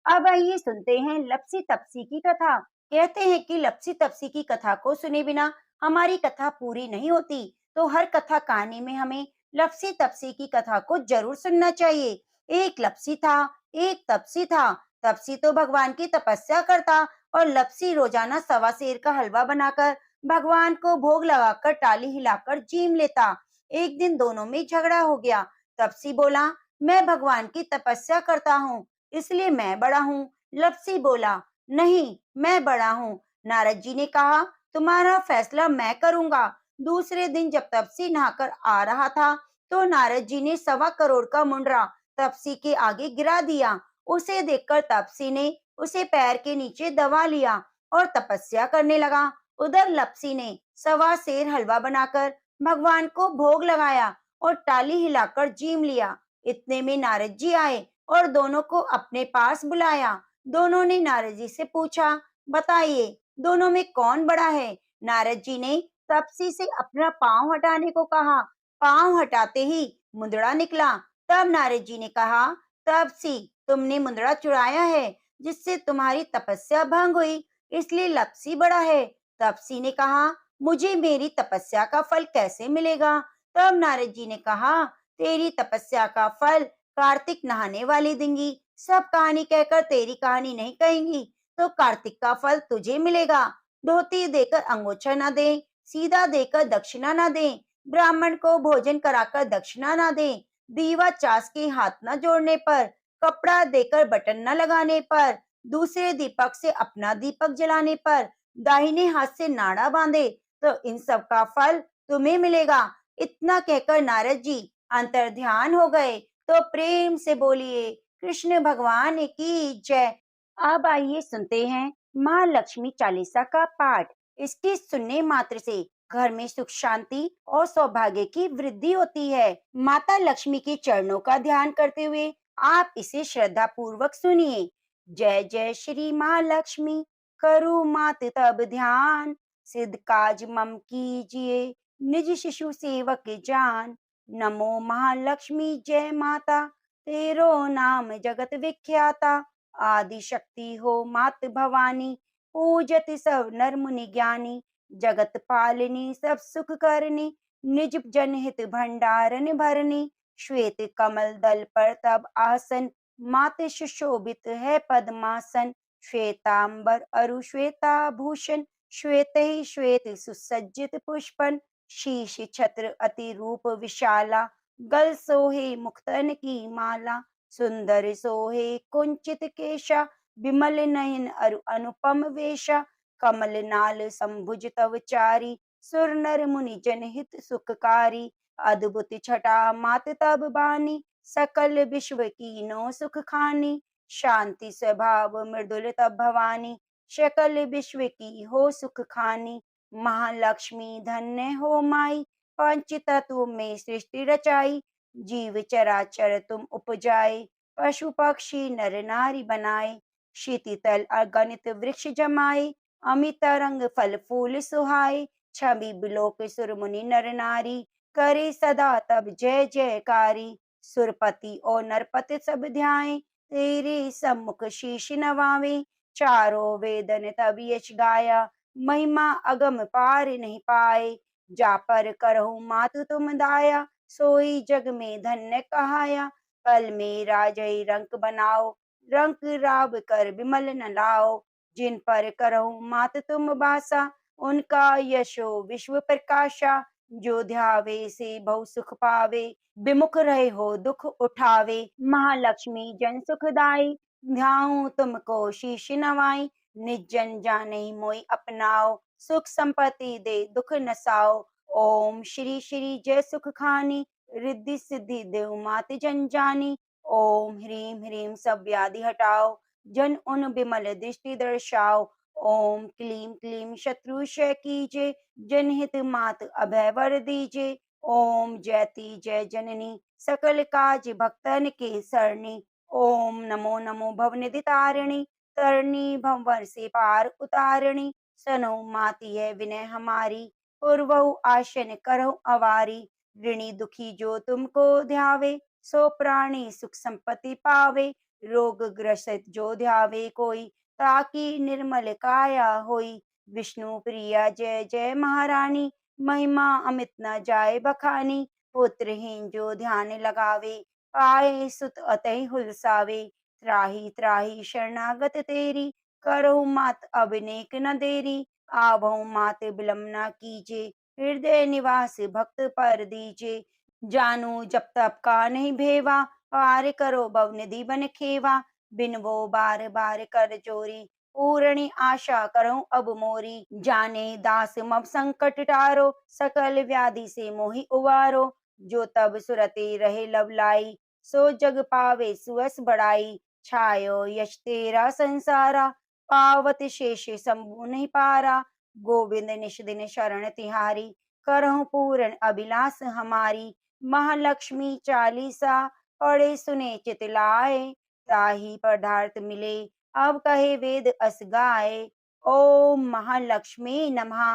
Speaker 1: अब आइए सुनते हैं लप्सी तप्सी की कथा। कहते हैं कि लप्सी तप्सी की कथा को सुने बिना हमारी कथा पूरी नहीं होती, तो हर कथा कहानी में हमें लप्सी तप्सी की कथा को जरूर सुनना चाहिए। एक लप्सी था, एक तपसी था। तपसी तो भगवान की तपस्या करता और लप्सी रोजाना सवा सेर का हलवा बनाकर भगवान को भोग लगाकर टाली हिलाकर जीम लेता। एक दिन दोनों में झगड़ा हो गया। तपसी बोला, मैं भगवान की तपस्या करता हूँ, इसलिए मैं बड़ा हूँ। लप्सी बोला, नहीं, मैं बड़ा हूँ। नारद जी ने कहा, तुम्हारा फैसला मैं करूंगा। दूसरे दिन जब तपसी नहाकर आ रहा था, तो नारद जी ने 1.25 करोड़ का मुंडरा तपसी के आगे गिरा दिया। उसे देखकर तपसी ने उसे पैर के नीचे दबा लिया और तपस्या करने लगा। उधर लप्सी ने 1.25 सेर हलवा बनाकर भगवान को भोग लगाया और टाली हिलाकर जीम लिया। इतने में नारद जी आए और दोनों को अपने पास बुलाया। दोनों ने नारद जी से पूछा, बताइए दोनों में कौन बड़ा है? नारद जी ने तपसी से अपना पांव हटाने को कहा। पांव हटाते ही मुंदड़ा निकला। तब नारद जी ने कहा, तपसी, तुमने मुंदड़ा चुराया है, जिससे तुम्हारी तपस्या भंग हुई, इसलिए लप्सी बड़ा है। तपसी ने कहा, मुझे मेरी तपस्या का फल कैसे मिलेगा? तब नारद जी ने कहा, तेरी तपस्या का फल कार्तिक नहाने वाली देंगी। सब कहानी कहकर तेरी कहानी नहीं कहेंगी, तो कार्तिक का फल तुझे मिलेगा। धोती देकर अंगोछा न दे, सीधा देकर दक्षिणा न दे, ब्राह्मण को भोजन कराकर दक्षिणा न दे, दीवा चास के हाथ न जोड़ने पर, कपड़ा देकर बटन न लगाने पर, दूसरे दीपक से अपना दीपक जलाने पर, दाहिने हाथ से नाड़ा बांधे, तो इन सब का फल तुम्हें मिलेगा। इतना कहकर नारद जी अंतर्ध्यान हो गए। तो प्रेम से बोलिए, कृष्ण भगवान की जय। अब आइए सुनते हैं माँ लक्ष्मी चालीसा का पाठ। इसके सुनने मात्र से घर में सुख शांति और सौभाग्य की वृद्धि होती है। माता लक्ष्मी के चरणों का ध्यान करते हुए आप इसे श्रद्धा पूर्वक सुनिए। जय जय श्री माँ लक्ष्मी, करो मात तब ध्यान, सिद्ध काज मम कीजिए, निज शिशु सेवक जान। नमो महालक्ष्मी जय माता, तेरो नाम जगत विख्याता। आदि शक्ति हो मात भवानी, पूजत सब नर मुनि ज्ञानी। जगत पालिनी सब सुख करनी, निज जनहित भंडारन भरनी। श्वेत कमल दल पर तब आसन, मात सुशोभित है पद्मासन। श्वेतांबर अरु श्वेताभूषण, श्वेत ही श्वेत सुसज्जित पुष्पन। शीश छत्र अति रूप विशाला, गल सोहे मुक्तन की माला। सुंदर सोहे कुंचित केशा, विमल नयन अरु अनुपम वेशा। कमल नाल संभुज तव चारी, सुर नर मुनि जनहित सुखकारी। अद्भुत छटा मात तब बानी, सकल विश्व कीनो सुख खानी। शांति स्वभाव मृदुल तब भवानी, सकल विश्व की हो सुख खानी। महालक्ष्मी धन्य हो माई, पंच तत्व में सृष्टि रचाई। जीव चराचर तुम उपजाए, पशु पक्षी नर नारी बनाए। क्षिति तल अगणित वृक्ष जमाए, अमित रंग फल फूल सुहाए। छवि बिलोक सुर मुनि नर नारी, करे सदा तब जय जयकारी। सुरपति और नरपति सब ध्याए, तेरे सम्मुख शीश नवावे। चारों वेदन तब यश गाया, महिमा अगम पार नहीं पाए। जा पर करहु मातु तुम दाया, सोई जग में धन्य कहाया। कल में राजई रंक बनाओ, रंक राव कर विमल न लाओ। जिन पर करहु मात तुम बासा, उनका यशो विश्व प्रकाशा। जो ध्यावे से बहु सुख पावे, विमुख रहे हो दुख उठावे। महालक्ष्मी जन सुखदाई, ध्याऊं तुमको शीश नवाई। निज जन जाने मोई अपनाओ, सुख संपत्ति दे दुख नसाओ। ओम श्री श्री जय सुख खानी, रिद्धि सिद्धि देव मात जन जानी। ओम ह्रीम ह्रीम सब व्याधि हटाओ, जन उन विमल दृष्टि दर्शाओ। ओम क्लीम क्लीम शत्रु क्षय कीजे, जनहित मात अभय वर दीजे। ओम जयति जय जननी, सकल काज भक्तन के सरणी। ओम नमो नमो भवनिधि तारिणी, तरणी भंवर से पार उतारणी। सनो माती है विनय हमारी, पूर्वहु आशन करहु अवारी। ऋणी दुखी जो तुमको ध्यावे, सो प्राणी सुख संपत्ति पावे। रोग ग्रसित जो ध्यावे कोई, ताकि निर्मल काया होई। विष्णु प्रिया जय जय महारानी, महिमा अमित न जाए बखानी। पुत्रहीन जो ध्यान लगावे, पाए सुत अतहि हुलसावे। त्राहि त्राहि शरणागत तेरी, करहु मात अब नेक न देरी। आवहु मात विलंब न कीजे, हृदय निवास भक्त पर दीजे। जानू जब तब का नहीं भेवा, पार करो भवनिधि बन खेवा। बिन वो बार बार कर चोरी, पूरणी आशा करूं अब मोरी। जाने दास मब संकट टारो, सकल व्याधि से मोहि उबारो। जो तब सुरते रहे लवलाई, सो जग पावे सुअस बढ़ाई। छायो यश तेरा संसारा, पावत शेष शंभु नहीं पारा। गोविंद निष दिन शरण तिहारी, करहु पूर्ण अभिलाष हमारी। महालक्ष्मी चालीसा, पढ़े सुने चित लाए। ताहि पदार्थ मिले, अब कहे वेद अस गाए। ओम महालक्ष्मी नमः।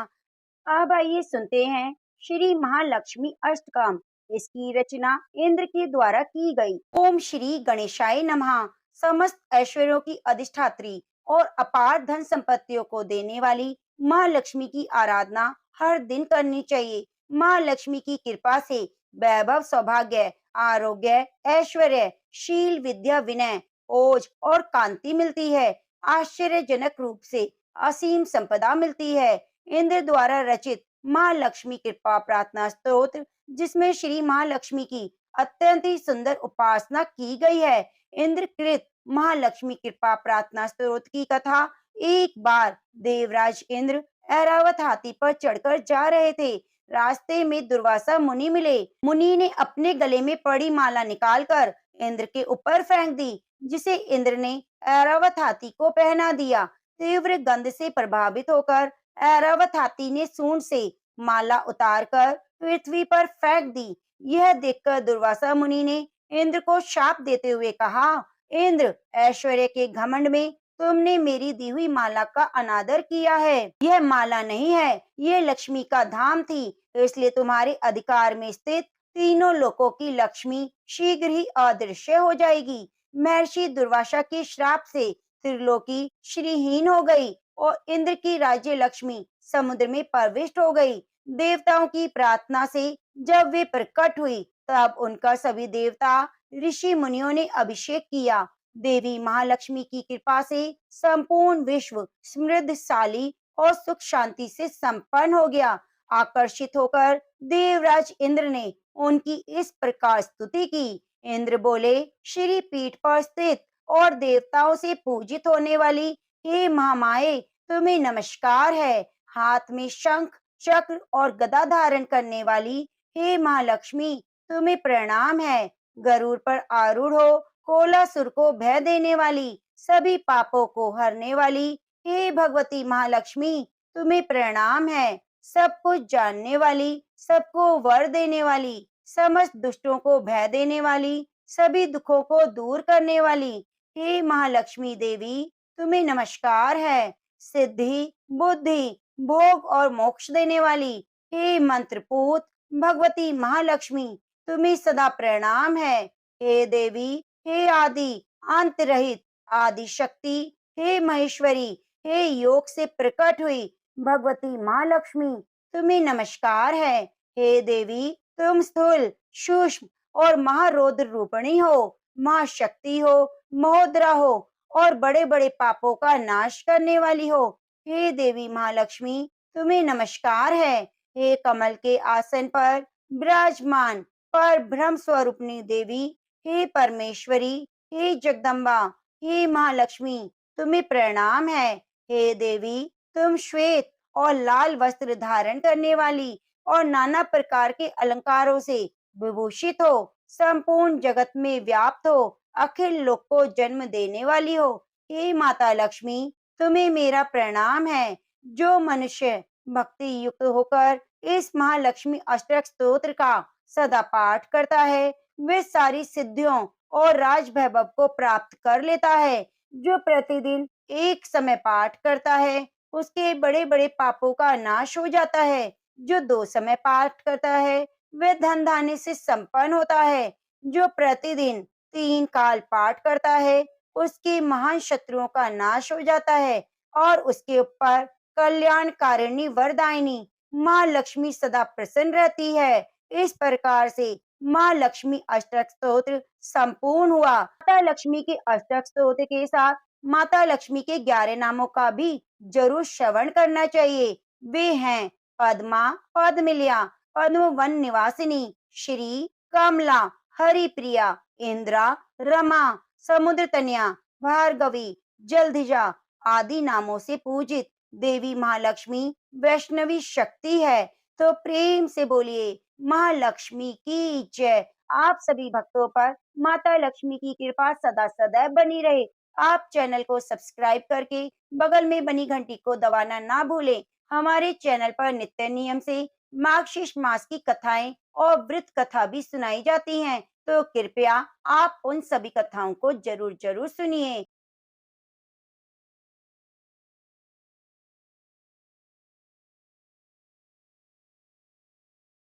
Speaker 1: अब आइए सुनते हैं श्री महालक्ष्मी अष्टकम। इसकी रचना इंद्र के द्वारा की गई। ओम श्री गणेशाय नमः। समस्त ऐश्वर्यों की अधिष्ठात्री और अपार धन संपत्तियों को देने वाली महालक्ष्मी की आराधना हर दिन करनी चाहिए। महालक्ष्मी की कृपा से वैभव, सौभाग्य, आरोग्य, ऐश्वर्य, शील, विद्या, विनय, ओज और कांति मिलती है। आश्चर्यजनक रूप से असीम संपदा मिलती है। इंद्र द्वारा रचित महालक्ष्मी कृपा प्रार्थना स्तोत्र, जिसमें श्री महालक्ष्मी की अत्यंत ही सुंदर उपासना की गई है। इंद्रकृत महालक्ष्मी कृपा प्रार्थना स्तोत्र की कथा। एक बार देवराज इंद्र ऐरावत हाथी पर चढ़कर जा रहे थे। रास्ते में दुर्वासा मुनि मिले। मुनि ने अपने गले में पड़ी माला निकालकर इंद्र के ऊपर फेंक दी, जिसे इंद्र ने ऐरावत हाथी को पहना दिया। तीव्र गंध से प्रभावित होकर ऐरावत हाथी ने सूंड से माला उतारकर पृथ्वी पर फेंक दी। यह देखकर दुर्वासा मुनि ने इंद्र को शाप देते हुए कहा, इंद्र, ऐश्वर्य के घमंड में तुमने मेरी दी हुई माला का अनादर किया है। यह माला नहीं है, यह लक्ष्मी का धाम थी। इसलिए तुम्हारे अधिकार में स्थित तीनों लोकों की लक्ष्मी शीघ्र ही अदृश्य हो जाएगी। महर्षि दुर्वासा के श्राप से त्रिलोकी श्रीहीन हो गई और इंद्र की राज्य लक्ष्मी समुद्र में प्रविष्ट हो गई। देवताओं की प्रार्थना से जब वे प्रकट हुई, तब उनका सभी देवता ऋषि मुनियों ने अभिषेक किया। देवी महालक्ष्मी की कृपा से संपूर्ण विश्व समृद्धशाली और सुख शांति से संपन्न हो गया। आकर्षित होकर देवराज इंद्र ने उनकी इस प्रकार स्तुति की। इंद्र बोले, श्री पीठ पर स्थित और देवताओं से पूजित होने वाली हे महामाये, तुम्हें नमस्कार है। हाथ में शंख, चक्र और गदा धारण करने वाली हे महालक्ष्मी, तुम्हें प्रणाम है। गरुड़ पर आरूढ़ हो कोलासुर को भय देने वाली, सभी पापों को हरने वाली हे भगवती महालक्ष्मी, तुम्हें प्रणाम है। सब कुछ जानने वाली, सबको वर देने वाली, समस्त दुष्टों को भय देने वाली, सभी दुखों को दूर करने वाली हे महालक्ष्मी देवी, तुम्हें नमस्कार है। सिद्धि, बुद्धि, भोग और मोक्ष देने वाली हे मंत्रपूत भगवती महालक्ष्मी, तुम्हें सदा प्रणाम है। हे देवी, हे आदि अंत रहित आदि शक्ति, हे महेश्वरी, हे योग से प्रकट हुई भगवती महालक्ष्मी, तुम्हें नमस्कार है। हे देवी, तुम स्थूल, सूक्ष्म और महारौद्र रूपिणी हो। महाशक्ति हो, महोदरा हो और बड़े-बड़े पापों का नाश करने वाली हो। हे देवी महालक्ष्मी, तुम्हें नमस्कार है। हे कमल के आसन पर विराजमान पर ब्रह्म स्वरूपिणी देवी, हे परमेश्वरी, हे जगदम्बा, हे महालक्ष्मी, तुम्हें प्रणाम है। हे देवी, तुम श्वेत और लाल वस्त्र धारण करने वाली और नाना प्रकार के अलंकारों से विभूषित हो, संपूर्ण जगत में व्याप्त हो, अखिल लोक को जन्म देने वाली हो। हे माता लक्ष्मी, तुम्हें मेरा प्रणाम है। जो मनुष्य भक्ति युक्त होकर इस महालक्ष्मी अष्टक स्तोत्र का सदा पाठ करता है, वे सारी सिद्धियों और राज वैभव को प्राप्त कर लेता है। जो प्रतिदिन एक समय पाठ करता है, उसके बड़े-बड़े पापों का नाश हो जाता है। जो 2 समय पाठ करता है, वह धन धान्य से संपन्न होता है। जो प्रतिदिन 3 काल पाठ करता है, उसके महान शत्रुओं का नाश हो जाता है और उसके ऊपर कल्याणकारिणी वरदायिनी माँ लक्ष्मी सदा प्रसन्न रहती है। इस प्रकार से माँ लक्ष्मी अष्टक स्तोत्र संपूर्ण हुआ। माता लक्ष्मी के अष्टक स्तोत्र के साथ माता लक्ष्मी के 11 नामों का भी जरूर श्रवण करना चाहिए। वे हैं पद्मा, पद्मिलिया, पद्म वन निवासिनी, श्री, कमला, हरिप्रिया, इंद्रा, रमा, समुद्र तनया, भार्गवी, जलधिजा आदि नामों से पूजित देवी महालक्ष्मी वैष्णवी शक्ति है। तो प्रेम से बोलिए महालक्ष्मी की जय। आप सभी भक्तों पर माता लक्ष्मी की कृपा सदा सदैव बनी रहे। आप चैनल को सब्सक्राइब करके बगल में बनी घंटी को दबाना ना भूलें। हमारे चैनल पर नित्य नियम से मार्गशीर्ष मास की कथाएं और व्रत कथा भी सुनाई जाती हैं, तो कृपया आप उन सभी कथाओं को जरूर जरूर सुनिए।